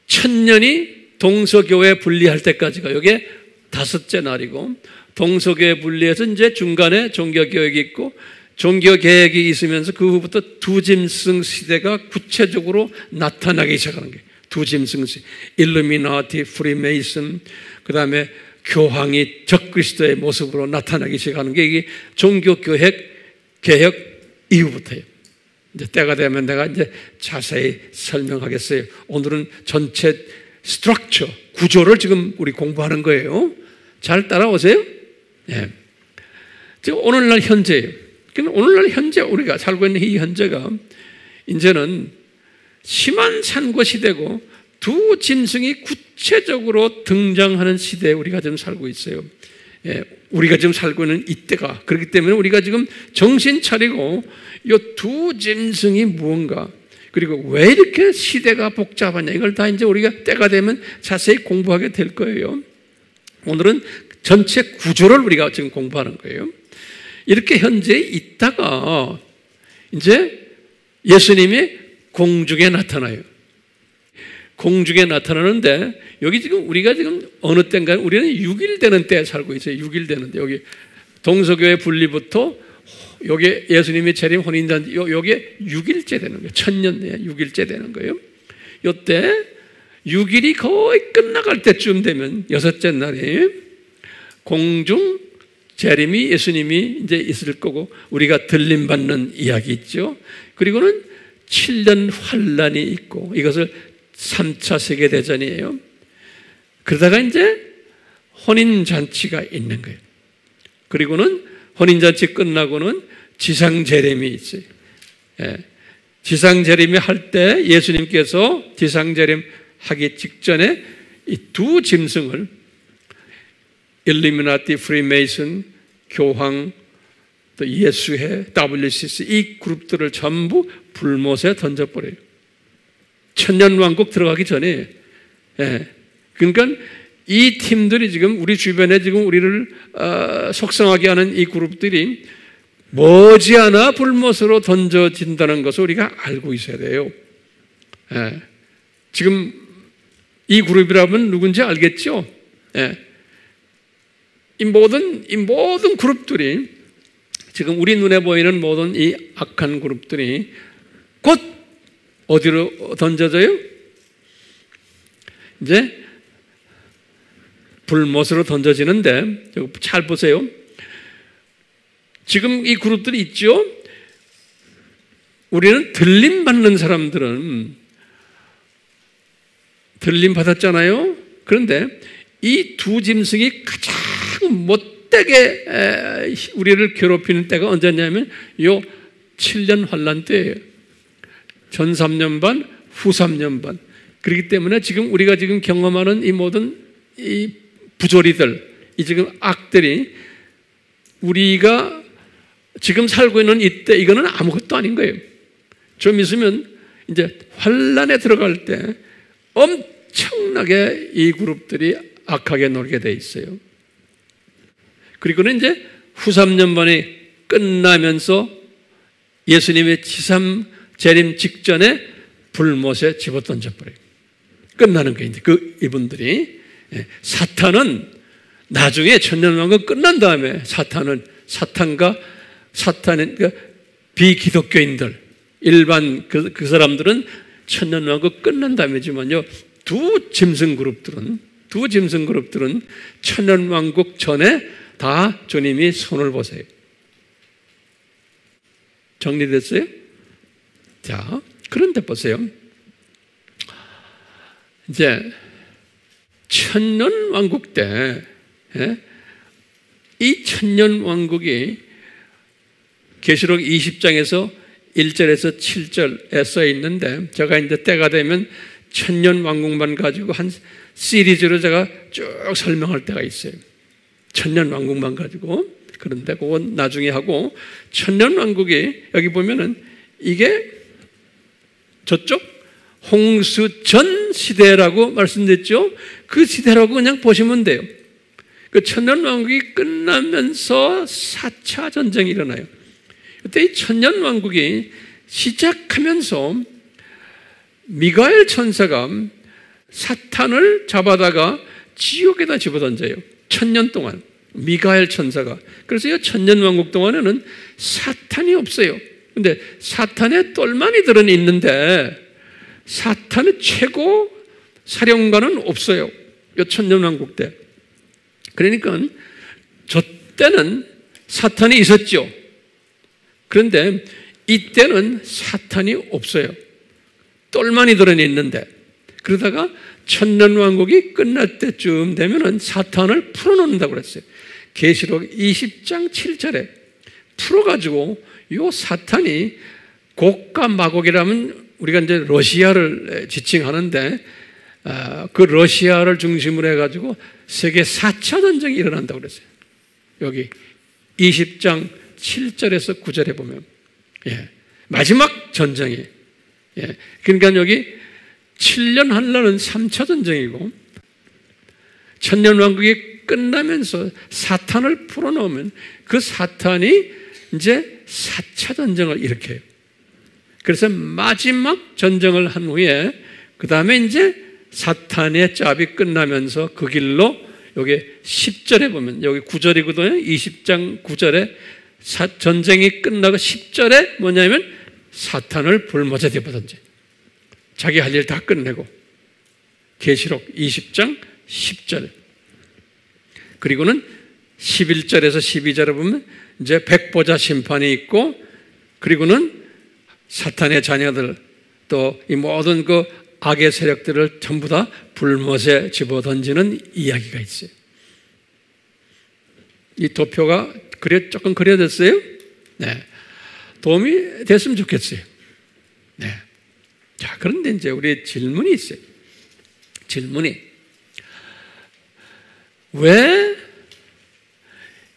1000년이 동서교회 분리할 때까지가 이게 5째 날이고, 동서교회 분리해서 이제 중간에 종교개혁이 있고, 종교개혁이 있으면서 그 후부터 두짐승 시대가 구체적으로 나타나기 시작하는 거예요. 두짐승 시대. 일루미나티, 프리메이슨, 그 다음에 교황이 적그리스도의 모습으로 나타나기 시작하는 게 이게 종교개혁 이후부터예요. 이제 때가 되면 내가 이제 자세히 설명하겠어요. 오늘은 전체 스트럭처, 구조를 지금 우리 공부하는 거예요. 잘 따라오세요? 예. 지금 오늘날 현재예요. 오늘날 현재 우리가 살고 있는 이 현재가 이제는 심한 산고 시대고 두 짐승이 구체적으로 등장하는 시대에 우리가 지금 살고 있어요. 예, 우리가 지금 살고 있는 이때가 그렇기 때문에 우리가 지금 정신 차리고 이 두 짐승이 무언가, 그리고 왜 이렇게 시대가 복잡하냐, 이걸 다 이제 우리가 때가 되면 자세히 공부하게 될 거예요. 오늘은 전체 구조를 우리가 지금 공부하는 거예요. 이렇게 현재 있다가 이제 예수님이 공중에 나타나요. 공중에 나타나는데 여기 지금 우리가 지금 어느 때인가요? 우리는 6일 되는 때에 살고 있어요. 6일 되는데 여기 동서교회 분리부터 여기 예수님이 재림 혼인잔치 요게 6일째 되는 거예요. 1000년 6일째 되는 거예요. 요때 6일이 거의 끝나갈 때쯤 되면 여섯째 날에 공중 재림이 예수님이 이제 있을 거고 우리가 들림받는 이야기 있죠. 그리고는 7년 환란이 있고 이것을 3차 세계대전이에요. 그러다가 이제 혼인잔치가 있는 거예요. 그리고는 혼인잔치 끝나고는 지상재림이 있어요. 예. 지상재림이 할 때 예수님께서 지상재림 하기 직전에 이 두 짐승을 일루미나티, 프리메이슨, 교황, 또 예수회, WCC 이 그룹들을 전부 불못에 던져버려요. 천년왕국 들어가기 전에. 예. 그러니까 이 팀들이 지금 우리 주변에 지금 우리를 속상하게 하는 이 그룹들이 머지않아 불못으로 던져진다는 것을 우리가 알고 있어야 돼요. 예. 지금 이 그룹이라면 누군지 알겠죠? 예. 이 모든 그룹들이 지금 우리 눈에 보이는 모든 이 악한 그룹들이 곧 어디로 던져져요? 이제 불못으로 던져지는데 잘 보세요. 지금 이 그룹들이 있죠. 우리는 들림 받는 사람들은 들림 받았잖아요. 그런데 이 두 짐승이 가장 못되게 우리를 괴롭히는 때가 언제냐면 요 7년 환란 때예요. 전 3년 반, 후 3년 반. 그렇기 때문에 지금 우리가 지금 경험하는 이 모든 이 부조리들, 이 지금 악들이 우리가 지금 살고 있는 이때 이거는 아무것도 아닌 거예요. 좀 있으면 이제 환란에 들어갈 때 엄청나게 이 그룹들이 악하게 놀게 돼 있어요. 그리고는 이제 후 3년 반이 끝나면서 예수님의 지상 재림 직전에 불못에 집어던져버려요. 끝나는 거예요. 그 이분들이. 사탄은 나중에 천년왕국 끝난 다음에 사탄과 그러니까 비기독교인들 일반 그 사람들은 천년왕국 끝난 다음이지만요 두 짐승 그룹들은 천년왕국 전에 다 주님이 손을 보세요. 정리됐어요? 자, 그런데 보세요. 이제 천년왕국 때 이 천년왕국이 계시록 20장에서 1절에서 7절에 써 있는데 제가 이제 때가 되면 천년왕국만 가지고 한 시리즈로 제가 쭉 설명할 때가 있어요. 천년왕국만 가지고. 그런데 그건 나중에 하고 천년왕국이 여기 보면은 이게 저쪽 홍수 전 시대라고 말씀드렸죠. 그 시대라고 그냥 보시면 돼요. 그 천년왕국이 끝나면서 4차 전쟁이 일어나요. 그때 이 천년왕국이 시작하면서 미가엘 천사가 사탄을 잡아다가 지옥에다 집어던져요. 1000년 동안 미가엘 천사가. 그래서 이 천년왕국 동안에는 사탄이 없어요. 근데 사탄의 똘마니 들은 있는데 사탄의 최고 사령관은 없어요. 이 천년왕국 때. 그러니까 저 때는 사탄이 있었죠. 그런데 이때는 사탄이 없어요. 똘마니 들은 있는데. 그러다가 천년왕국이 끝날 때쯤 되면은 사탄을 풀어놓는다고 그랬어요. 계시록 20장 7절에 풀어가지고 요 사탄이 곡과 마곡이라면 우리가 이제 러시아를 지칭하는데 그 러시아를 중심으로 해가지고 세계 4차 전쟁이 일어난다고 그랬어요. 여기 20장 7절에서 9절에 보면 마지막 전쟁이 그러니까 여기 7년 환란은 3차 전쟁이고 천년왕국이 끝나면서 사탄을 풀어놓으면 그 사탄이 이제 4차 전쟁을 일으켜요. 그래서 마지막 전쟁을 한 후에 그 다음에 이제 사탄의 짭이 끝나면서 그 길로 여기 10절에 보면 여기 9절이거든요. 20장 9절에 전쟁이 끝나고 10절에 뭐냐면 사탄을 불모자 뒤집어던지 자기 할 일 다 끝내고 계시록 20장 10절 그리고는 11절에서 12절에 보면 이제 백보자 심판이 있고 그리고는 사탄의 자녀들 또 이 모든 그 악의 세력들을 전부 다 불못에 집어던지는 이야기가 있어요. 이 도표가 조금 그려졌어요? 네. 도움이 됐으면 좋겠어요. 네. 자, 그런데 이제 우리 질문이 있어요. 질문이. 왜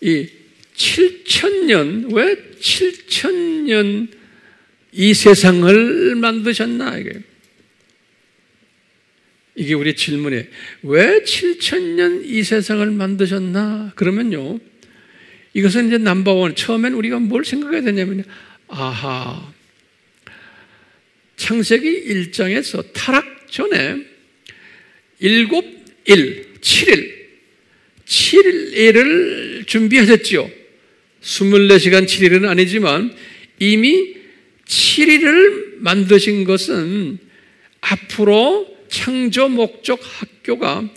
이 7,000년, 왜 7,000년 이 세상을 만드셨나? 이게 우리 질문이에요. 왜 7,000년 이 세상을 만드셨나? 그러면요. 이것은 이제 넘버원. 처음엔 우리가 뭘 생각해야 되냐면요. 아하. 창세기 1장에서 타락 전에 7일 7일을 준비하셨죠. 24시간 7일은 아니지만 이미 7일을 만드신 것은 앞으로 창조 목적 학교가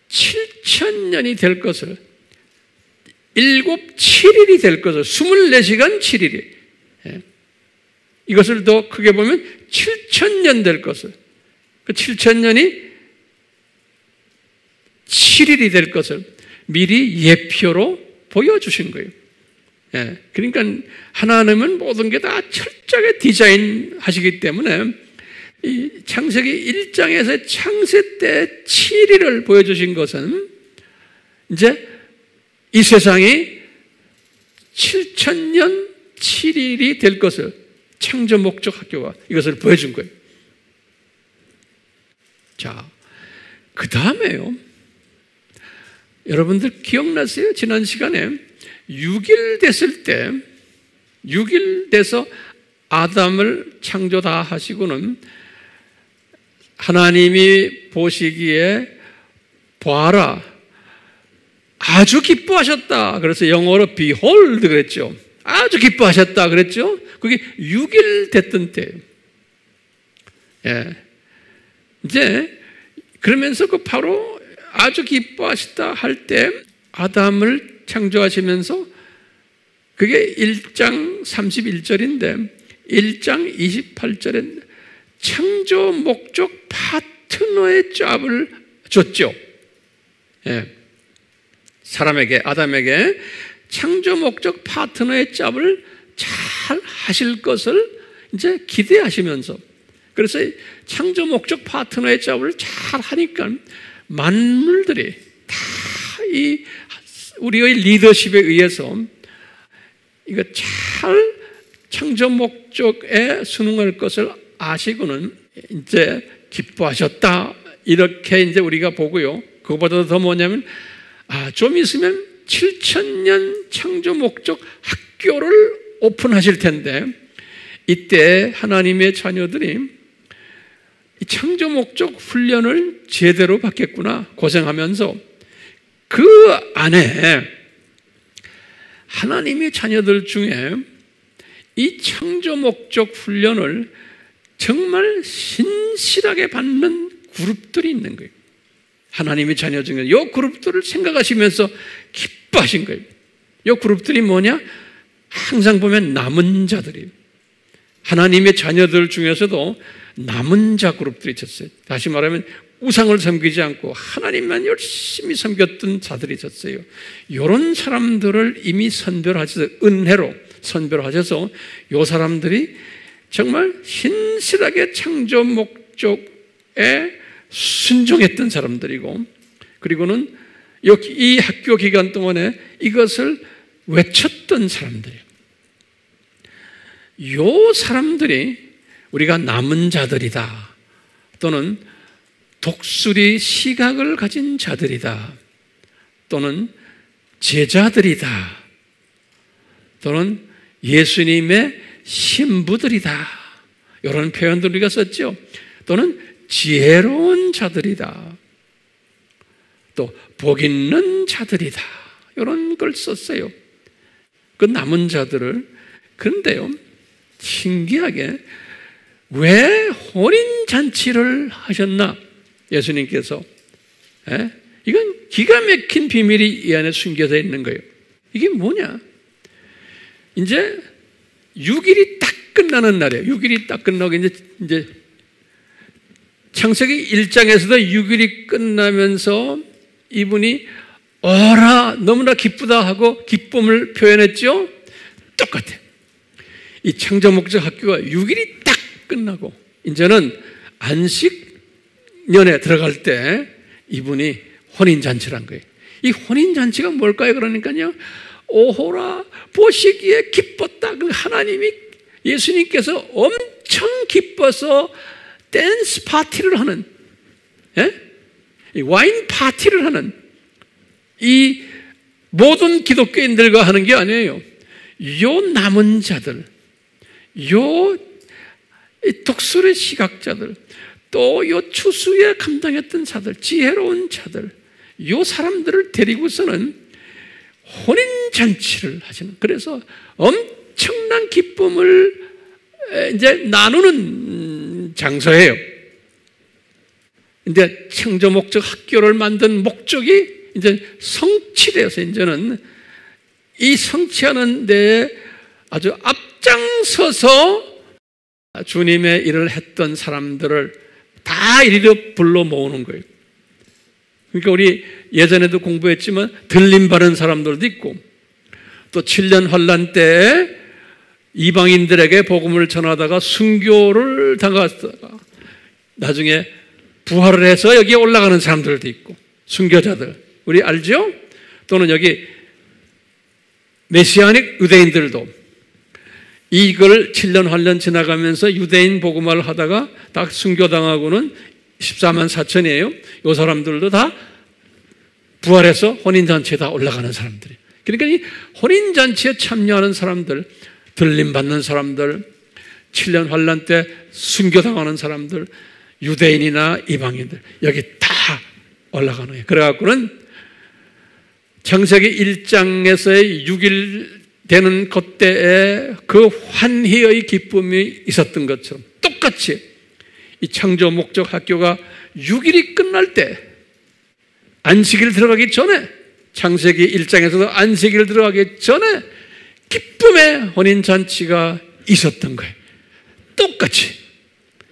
7,000년이 될 것을 7일이 될 것을 24시간 7일이 이것을 더 크게 보면 7,000년 될 것을 그 7,000년이 7일이 될 것을 미리 예표로 보여주신 거예요. 그러니까 하나님은 모든 게 다 철저하게 디자인하시기 때문에 이 창세기 1장에서 창세 때 7일을 보여주신 것은 이제 이 세상이 7,000년 7일이 될 것을 창조 목적 학교가 이것을 보여준 거예요. 자, 그 다음에요. 여러분들 기억나세요? 지난 시간에 6일 됐을 때 6일 돼서 아담을 창조 다 하시고는 하나님이 보시기에 보아라 아주 기뻐하셨다. 그래서 영어로 behold 그랬죠. 아주 기뻐하셨다 그랬죠. 그게 6일 됐던 때예요. 이제 그러면서 그 바로 아주 기뻐하시다 할 때 아담을 창조하시면서 그게 1장 31절인데 1장 28절에 창조 목적 파트너의 짭을 줬죠. 사람에게 아담에게 창조 목적 파트너의 짭을 잘 하실 것을 이제 기대하시면서 그래서 창조 목적 파트너의 짭을 잘 하니까 만물들이 다 이 우리의 리더십에 의해서 이거 잘 창조 목적에 순응할 것을 아시고는 이제 기뻐하셨다. 이렇게 이제 우리가 보고요. 그거보다 더 뭐냐면, 좀 있으면 7,000년 창조 목적 학교를 오픈하실 텐데, 이때 하나님의 자녀들이 이 창조 목적 훈련을 제대로 받겠구나 고생하면서 그 안에 하나님의 자녀들 중에 이 창조 목적 훈련을 정말 신실하게 받는 그룹들이 있는 거예요. 하나님의 자녀 중에 이 그룹들을 생각하시면서 기뻐하신 거예요. 이 그룹들이 뭐냐? 항상 보면 남은 자들이에요. 하나님의 자녀들 중에서도 남은 자 그룹들이 있었어요. 다시 말하면 우상을 섬기지 않고 하나님만 열심히 섬겼던 자들이 있었어요. 이런 사람들을 이미 선별하셔서 은혜로 선별하셔서 이 사람들이 정말 신실하게 창조 목적에 순종했던 사람들이고 그리고는 이 학교 기간 동안에 이것을 외쳤던 사람들이에요. 이 사람들이 우리가 남은 자들이다 또는 독수리 시각을 가진 자들이다 또는 제자들이다, 또는 예수님의 신부들이다, 이런 표현들 우리가 썼죠. 또는 지혜로운 자들이다, 또 복 있는 자들이다, 이런 걸 썼어요. 그 남은 자들을. 그런데요, 신기하게 왜 혼인잔치를 하셨나? 예수님께서. 이건 기가 막힌 비밀이 이 안에 숨겨져 있는 거예요. 이게 뭐냐? 이제 6일이 딱 끝나는 날이에요. 6일이 딱 끝나고 이제 창세기 1장에서도 6일이 끝나면서 이분이 어라 너무나 기쁘다 하고 기쁨을 표현했죠. 똑같아요. 이 창조 목적 학교가 6일이 딱 끝나고 이제는 안식년에 들어갈 때 이분이 혼인잔치를 한 거예요. 이 혼인잔치가 뭘까요? 그러니까요, 오호라 보시기에 기뻤다. 그 하나님이, 예수님께서 엄청 기뻐서 댄스 파티를 하는, 이 와인 파티를 하는, 이 모든 기독교인들과 하는 게 아니에요. 요 남은 자들, 요 독설의 시각자들, 또 요 추수에 감당했던 자들, 지혜로운 자들, 요 사람들을 데리고서는 혼인잔치를 하시는, 그래서 엄청난 기쁨을 이제 나누는 장소예요. 이제 창조 목적 학교를 만든 목적이 이제 성취되어서 이제는 이 성취하는 데 아주 앞장서서 주님의 일을 했던 사람들을 다 이리로 불러 모으는 거예요. 그러니까 우리 예전에도 공부했지만 들림 바른 사람들도 있고, 또 7년 환난 때 이방인들에게 복음을 전하다가 순교를 당하다가 나중에 부활을 해서 여기에 올라가는 사람들도 있고, 순교자들 우리 알죠? 또는 여기 메시아닉 유대인들도 이걸 7년 환난 지나가면서 유대인 복음화를 하다가 딱 순교당하고는 14만 4천이에요. 이 사람들도 다 부활해서 혼인잔치에 다 올라가는 사람들이에요. 그러니까 이 혼인잔치에 참여하는 사람들, 들림받는 사람들, 7년 환난 때 순교당하는 사람들, 유대인이나 이방인들, 여기 다 올라가는 거예요. 그래갖고는 창세기 1장에서의 6일 되는 그때에 그 환희의 기쁨이 있었던 것처럼 똑같이 이 창조 목적 학교가 6일이 끝날 때 안식일 들어가기 전에, 창세기 1장에서도 안식일 들어가기 전에 기쁨의 혼인잔치가 있었던 거예요. 똑같이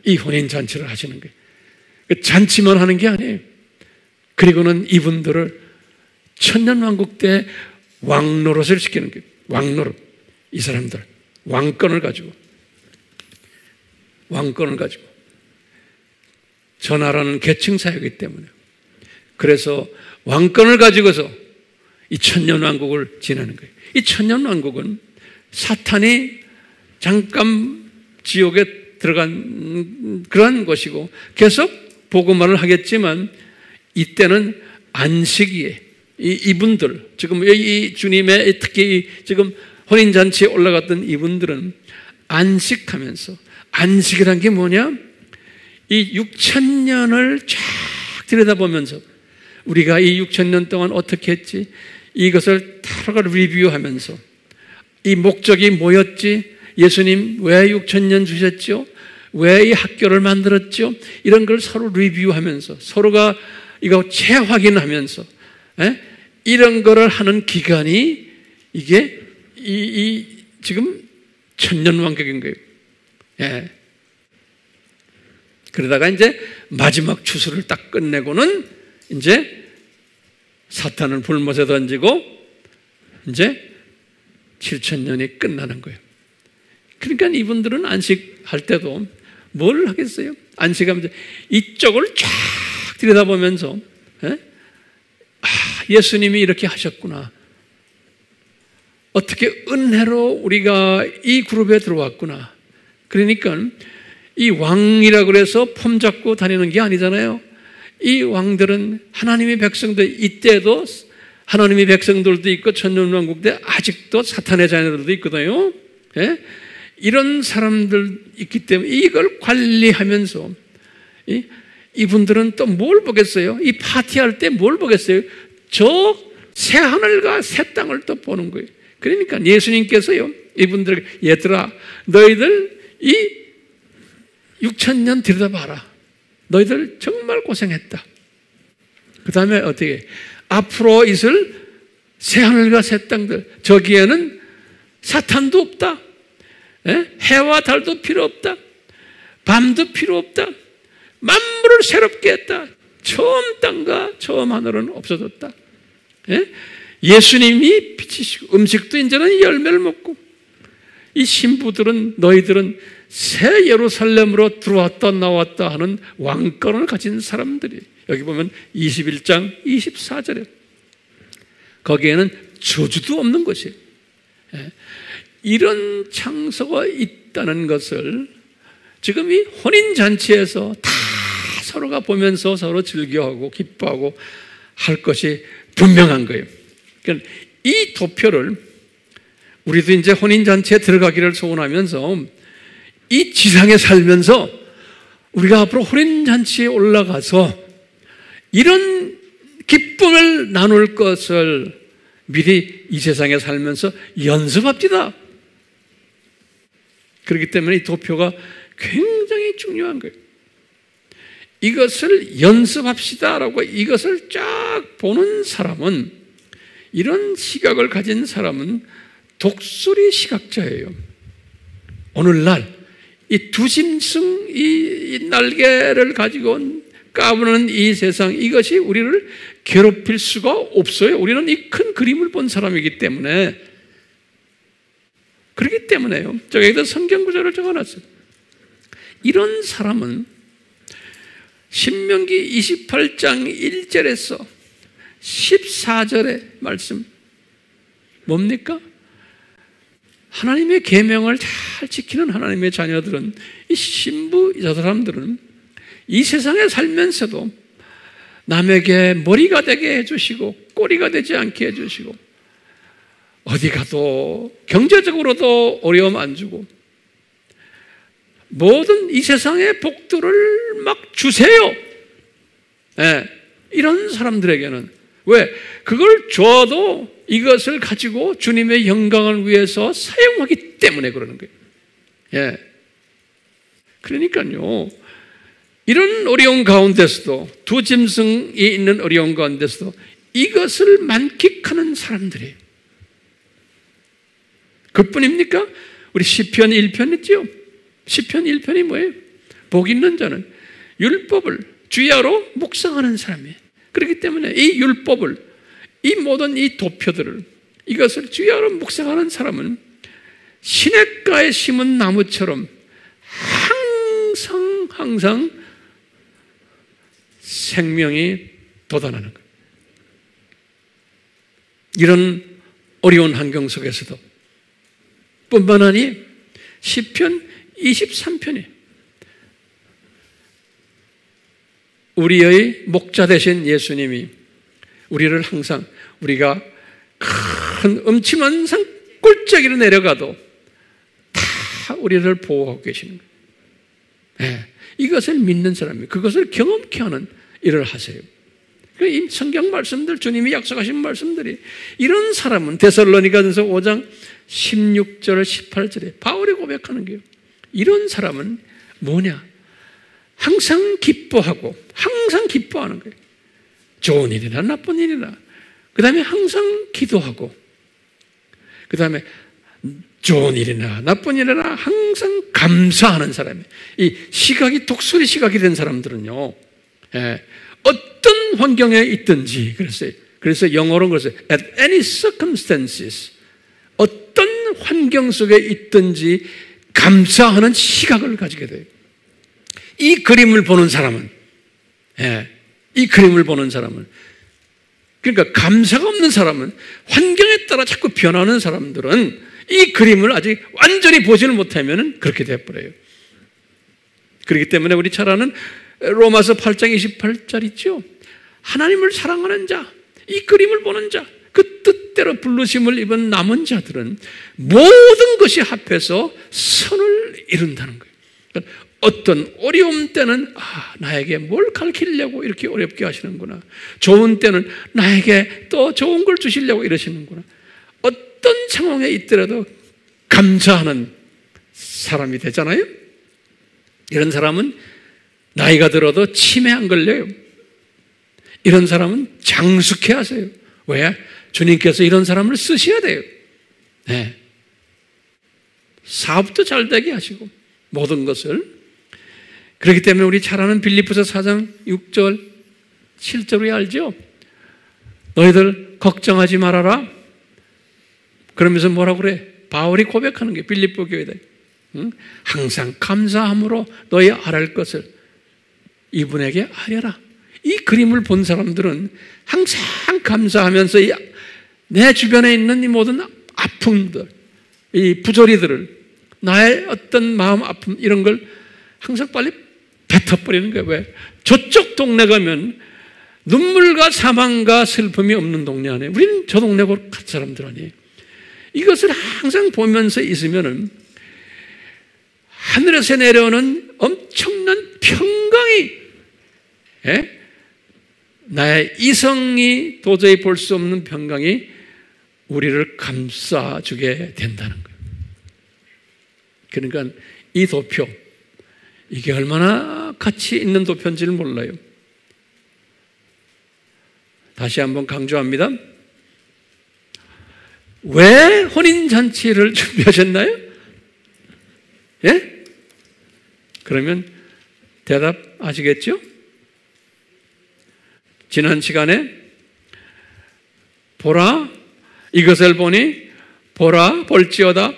이 혼인잔치를 하시는 거예요. 잔치만 하는 게 아니에요. 그리고는 이분들을 천년왕국 때 왕노릇을 시키는 거예요. 왕노릇. 이 사람들 왕권을 가지고 저 나라는 계층사회이기 때문에, 그래서 왕권을 가지고서 이 천년왕국을 지내는 거예요. 이 천년왕국은 사탄이 잠깐 지옥에 들어간 그러한 것이고 계속 복음화를 하겠지만, 이때는 안식이에 이분들, 지금 이 주님의 특히 지금 혼인잔치에 올라갔던 이분들은 안식하면서, 안식이란 게 뭐냐? 이 6,000년을 쫙 들여다보면서 우리가 이 6,000년 동안 어떻게 했지? 이것을 타로가 리뷰하면서 이 목적이 뭐였지? 예수님 왜 6,000년 주셨죠? 왜 이 학교를 만들었죠? 이런 걸 서로 리뷰하면서 서로가 이거 재확인하면서 이런 거를 하는 기간이 이게 지금 천년왕국인 거예요. 예. 그러다가 이제 마지막 추수를 딱 끝내고는 이제 사탄을 불못에 던지고 이제 7,000년이 끝나는 거예요. 그러니까 이분들은 안식할 때도 뭘 하겠어요? 안식하면서 이쪽을 쫙 들여다보면서 예수님이 이렇게 하셨구나. 어떻게 은혜로 우리가 이 그룹에 들어왔구나. 그러니까 이 왕이라고 그래서 폼 잡고 다니는 게 아니잖아요. 이 왕들은 하나님의 백성들, 이때도 하나님의 백성들도 있고 천년왕국대 아직도 사탄의 자녀들도 있거든요. 예? 이런 사람들 있기 때문에 이걸 관리하면서 이분들은 또 뭘 보겠어요? 이 파티할 때 뭘 보겠어요? 저 새 하늘과 새 땅을 또 보는 거예요. 그러니까 예수님께서요, 이분들, 얘들아, 너희들 이 6,000년 들여다봐라. 너희들 정말 고생했다. 그 다음에 어떻게? 앞으로 있을 새 하늘과 새 땅들, 저기에는 사탄도 없다. 예? 해와 달도 필요 없다. 밤도 필요 없다. 만물을 새롭게 했다. 처음 땅과 처음 하늘은 없어졌다. 예? 예수님이 빛이시고 음식도 이제는 열매를 먹고 이 신부들은 너희들은 새 예루살렘으로 들어왔다 나왔다 하는 왕권을 가진 사람들이 여기 보면 21장 24절에 거기에는 저주도 없는 것이에요. 예? 이런 장소가 있다는 것을 지금 이 혼인잔치에서 다 서로가 보면서 서로 즐겨하고 기뻐하고 할 것이 분명한 거예요. 그러니까 이 도표를 우리도 이제 혼인잔치에 들어가기를 소원하면서 이 지상에 살면서 우리가 앞으로 혼인잔치에 올라가서 이런 기쁨을 나눌 것을 미리 이 세상에 살면서 연습합시다. 그렇기 때문에 이 도표가 굉장히 중요한 거예요. 이것을 연습합시다라고 이것을 쫙 보는 사람은, 이런 시각을 가진 사람은 독수리 시각자예요. 오늘날 이 두짐승 이 날개를 가지고 까부는 이 세상, 이것이 우리를 괴롭힐 수가 없어요. 우리는 이 큰 그림을 본 사람이기 때문에. 그렇기 때문에요, 저기에다 성경 구절을 적어놨어요. 이런 사람은 신명기 28장 1절에서 14절의 말씀 뭡니까? 하나님의 계명을 잘 지키는 하나님의 자녀들은, 이 신부, 저 사람들은 이 세상에 살면서도 남에게 머리가 되게 해주시고 꼬리가 되지 않게 해주시고 어디 가도 경제적으로도 어려움 안 주고 모든 이 세상의 복들을 막 주세요. 네, 이런 사람들에게는 왜? 그걸 줘도 이것을 가지고 주님의 영광을 위해서 사용하기 때문에 그러는 거예요. 예. 그러니까요, 이런 어려운 가운데서도, 두 짐승이 있는 어려운 가운데서도 이것을 만끽하는 사람들이에요. 그뿐입니까? 우리 시편 1편 있죠? 시편 1편이 뭐예요? 복 있는 자는 율법을 주야로 묵상하는 사람이에요. 그렇기 때문에 이 율법을, 이 모든 이 도표들을, 이것을 주야로 묵상하는 사람은 시냇가에 심은 나무처럼 항상 생명이 돋아나는 거예요. 이런 어려운 환경 속에서도 뿐만 아니라 시편 23편이 우리의 목자 되신 예수님이 우리를 항상, 우리가 큰 음침한 산골짜기로 내려가도 다 우리를 보호하고 계시는 거예요. 네, 이것을 믿는 사람이 그것을 경험케 하는 일을 하세요. 이 성경 말씀들, 주님이 약속하신 말씀들이, 이런 사람은 데살로니가전서 5장 16절 18절에 바울이 고백하는 거예요. 이런 사람은 뭐냐? 항상 기뻐하고, 항상 기뻐하는 거예요. 좋은 일이나 나쁜 일이나. 그 다음에 항상 기도하고, 그 다음에 좋은 일이나 나쁜 일이나 항상 감사하는 사람이에요. 이 시각이 독수리 시각이 된 사람들은요, 예, 어떤 환경에 있든지, 그래서 영어로는 그랬어요. At any circumstances, 어떤 환경 속에 있든지 감사하는 시각을 가지게 돼요. 이 그림을 보는 사람은, 예, 이 그림을 보는 사람은, 그러니까 감사가 없는 사람은, 환경에 따라 자꾸 변하는 사람들은 이 그림을 아직 완전히 보지를 못하면 그렇게 되어버려요. 그렇기 때문에 우리 잘 아는 로마서 8장 28절 있죠? 하나님을 사랑하는 자, 이 그림을 보는 자, 그 뜻대로 부르심을 입은 남은 자들은 모든 것이 합해서 선을 이룬다는 거예요. 그러니까 어떤 어려움 때는 나에게 뭘 가르치려고 이렇게 어렵게 하시는구나. 좋은 때는 나에게 또 좋은 걸 주시려고 이러시는구나. 어떤 상황에 있더라도 감사하는 사람이 되잖아요. 이런 사람은 나이가 들어도 치매 안 걸려요. 이런 사람은 장수케 하세요. 왜? 주님께서 이런 사람을 쓰셔야 돼요. 네. 사업도 잘 되게 하시고 모든 것을. 그렇기 때문에 우리 잘 아는 빌립보서 4장 6절 7절에 알죠? 너희들 걱정하지 말아라. 그러면서 뭐라고 그래? 바울이 고백하는 게 빌립보 교회다. 항상 감사함으로 너희 알할 것을 이분에게 알려라. 이 그림을 본 사람들은 항상 감사하면서 내 주변에 있는 이 모든 아픔들, 이 부조리들을, 나의 어떤 마음 아픔 이런 걸 항상 빨리 뱉어버리는 거예요. 왜? 저쪽 동네 가면 눈물과 사망과 슬픔이 없는 동네 아니에요. 우리는 저 동네고 같은 사람들 아니에요. 이것을 항상 보면서 있으면은 하늘에서 내려오는 엄청난 평강이, 나의 이성이 도저히 볼 수 없는 평강이 우리를 감싸주게 된다는 거예요. 그러니까 이 도표, 이게 얼마나 가치 있는 도표인지를 몰라요. 다시 한번 강조합니다. 왜 혼인잔치를 준비하셨나요? 예? 그러면 대답 아시겠죠? 지난 시간에 보라, 이것을 보니 보라 볼지어다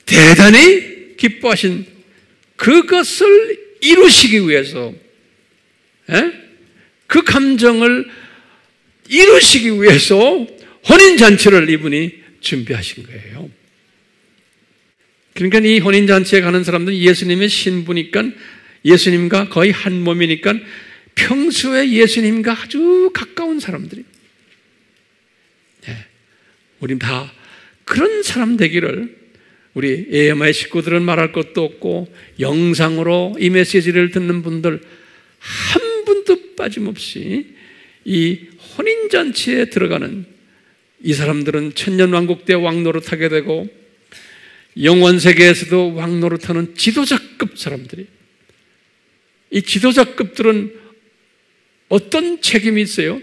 대단히 기뻐하신 그것을 이루시기 위해서, 그 감정을 이루시기 위해서 혼인잔치를 이분이 준비하신 거예요. 그러니까 이 혼인잔치에 가는 사람들은 예수님의 신부니까, 예수님과 거의 한 몸이니까 평소에 예수님과 아주 가까운 사람들이, 우린 다 그런 사람 되기를, 우리 AMI 식구들은 말할 것도 없고 영상으로 이 메시지를 듣는 분들 한 분도 빠짐없이 이 혼인잔치에 들어가는 이 사람들은 천년왕국 때 왕노릇하게 되고 영원세계에서도 왕노릇하는 지도자급 사람들이, 이 지도자급들은 어떤 책임이 있어요?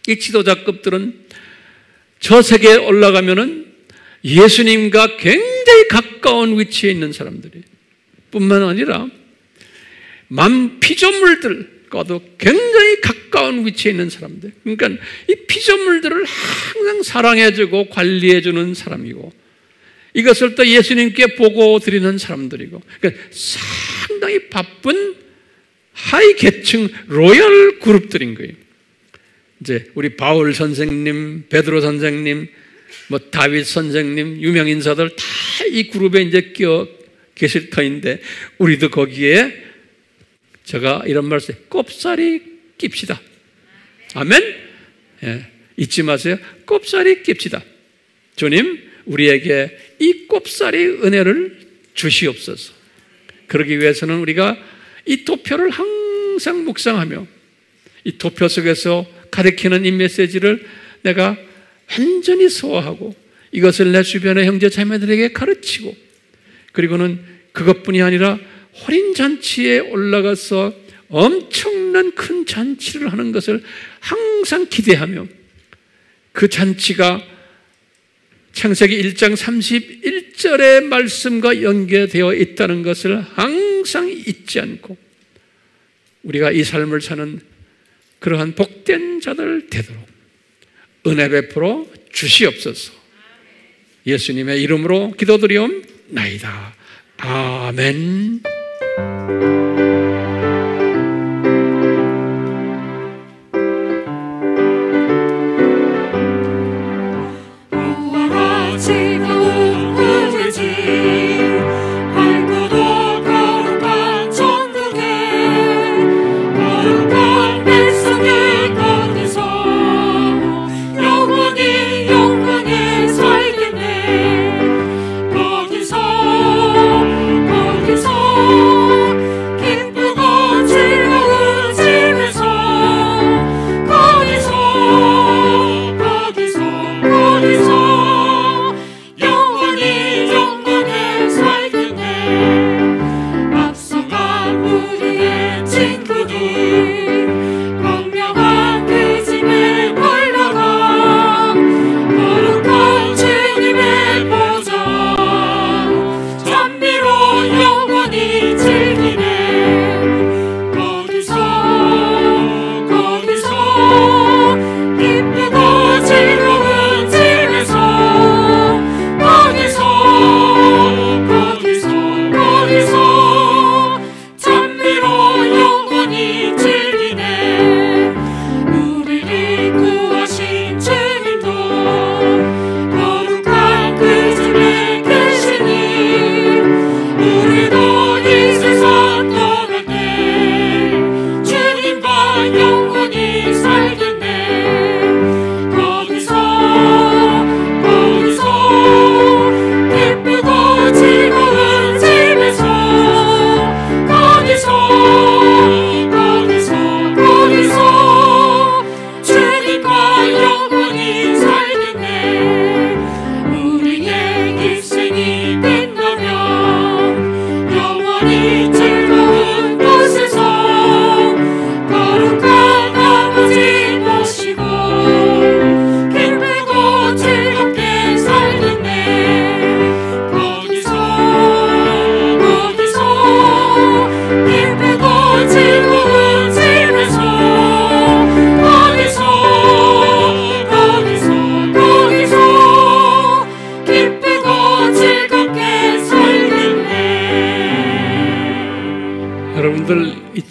이 지도자급들은 저 세계에 올라가면은 예수님과 굉장히 가까운 위치에 있는 사람들이, 뿐만 아니라 피조물들과도 굉장히 가까운 위치에 있는 사람들. 그러니까 이 피조물들을 항상 사랑해주고 관리해주는 사람이고, 이것을 또 예수님께 보고 드리는 사람들이고, 그러니까 상당히 바쁜 하이 계층 로열 그룹들인 거예요. 이제 우리 바울 선생님, 베드로 선생님, 다윗 선생님, 유명 인사들 다 이 그룹에 이제 끼어 계실 터인데, 우리도 거기에 제가 이런 말씀, 꼽사리 낍시다. 아멘? 잊지 마세요. 꼽사리 낍시다. 주님, 우리에게 이 꼽사리 은혜를 주시옵소서. 그러기 위해서는 우리가 이 도표를 항상 묵상하며 이 도표 속에서 가리키는 이 메시지를 내가 완전히 소화하고 이것을 내 주변의 형제 자매들에게 가르치고, 그리고는 그것뿐이 아니라 혼인잔치에 올라가서 엄청난 큰 잔치를 하는 것을 항상 기대하며, 그 잔치가 창세기 1장 31절의 말씀과 연계되어 있다는 것을 항상 잊지 않고 우리가 이 삶을 사는 그러한 복된 자들 되도록 은혜 베풀어 주시옵소서. 예수님의 이름으로 기도드리옵나이다. 아멘. 영원히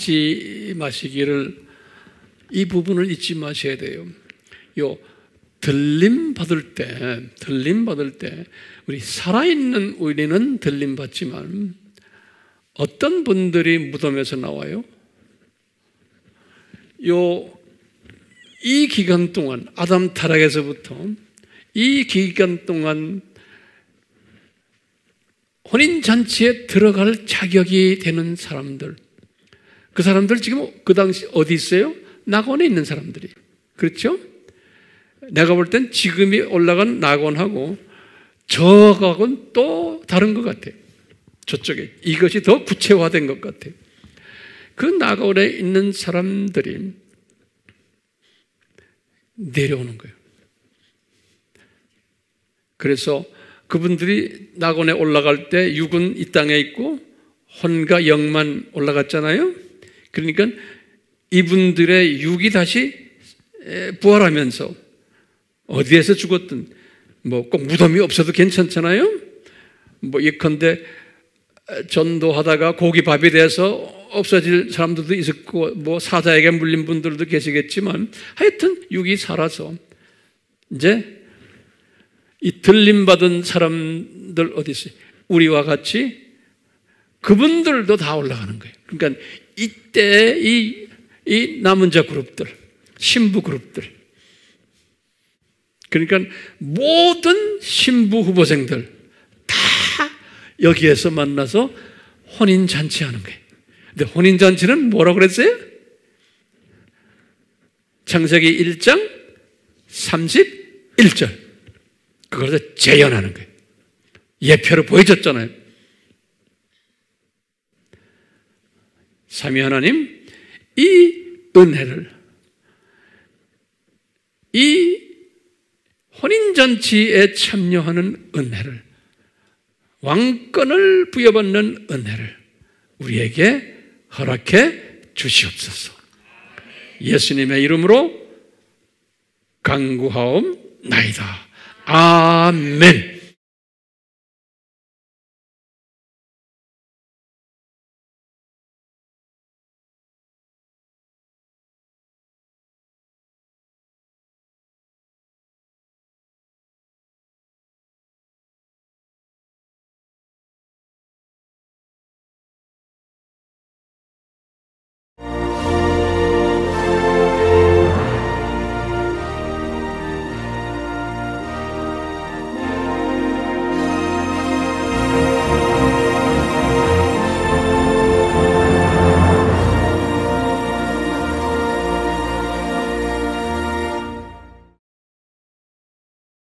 잊지 마시기를, 이 부분을 잊지 마셔야 돼요. 들림 받을 때 우리 살아있는 우리는 들림 받지만 어떤 분들이 무덤에서 나와요? 이 기간 동안, 아담 타락에서부터 이 기간 동안 혼인잔치에 들어갈 자격이 되는 사람들, 그 사람들 지금 그 당시 어디 있어요? 낙원에 있는 사람들이. 그렇죠? 내가 볼 땐 지금이 올라간 낙원하고 저하고는 또 다른 것 같아요. 저쪽에 이것이 더 구체화된 것 같아요. 그 낙원에 있는 사람들이 내려오는 거예요. 그래서 그분들이 낙원에 올라갈 때 육은 이 땅에 있고 혼과 영만 올라갔잖아요. 그러니까 이분들의 육이 다시 부활하면서 어디에서 죽었든 뭐 꼭 무덤이 없어도 괜찮잖아요. 뭐 예컨대 전도하다가 고기밥이 돼서 없어질 사람들도 있었고 뭐 사자에게 물린 분들도 계시겠지만 하여튼 육이 살아서 이제 이 들림받은 사람들 어디 있어요? 우리와 같이 그분들도 다 올라가는 거예요. 그러니까 이때 이 남은 자 그룹들, 신부 그룹들, 그러니까 모든 신부 후보생들 다 여기에서 만나서 혼인잔치 하는 거예요. 근데 혼인잔치는 뭐라고 그랬어요? 창세기 1장 31절. 그것을 재현하는 거예요. 예표로 보여줬잖아요. 삼위 하나님, 이 은혜를, 이 혼인잔치에 참여하는 은혜를, 왕권을 부여받는 은혜를 우리에게 허락해 주시옵소서. 예수님의 이름으로 간구하옵나이다. 아멘.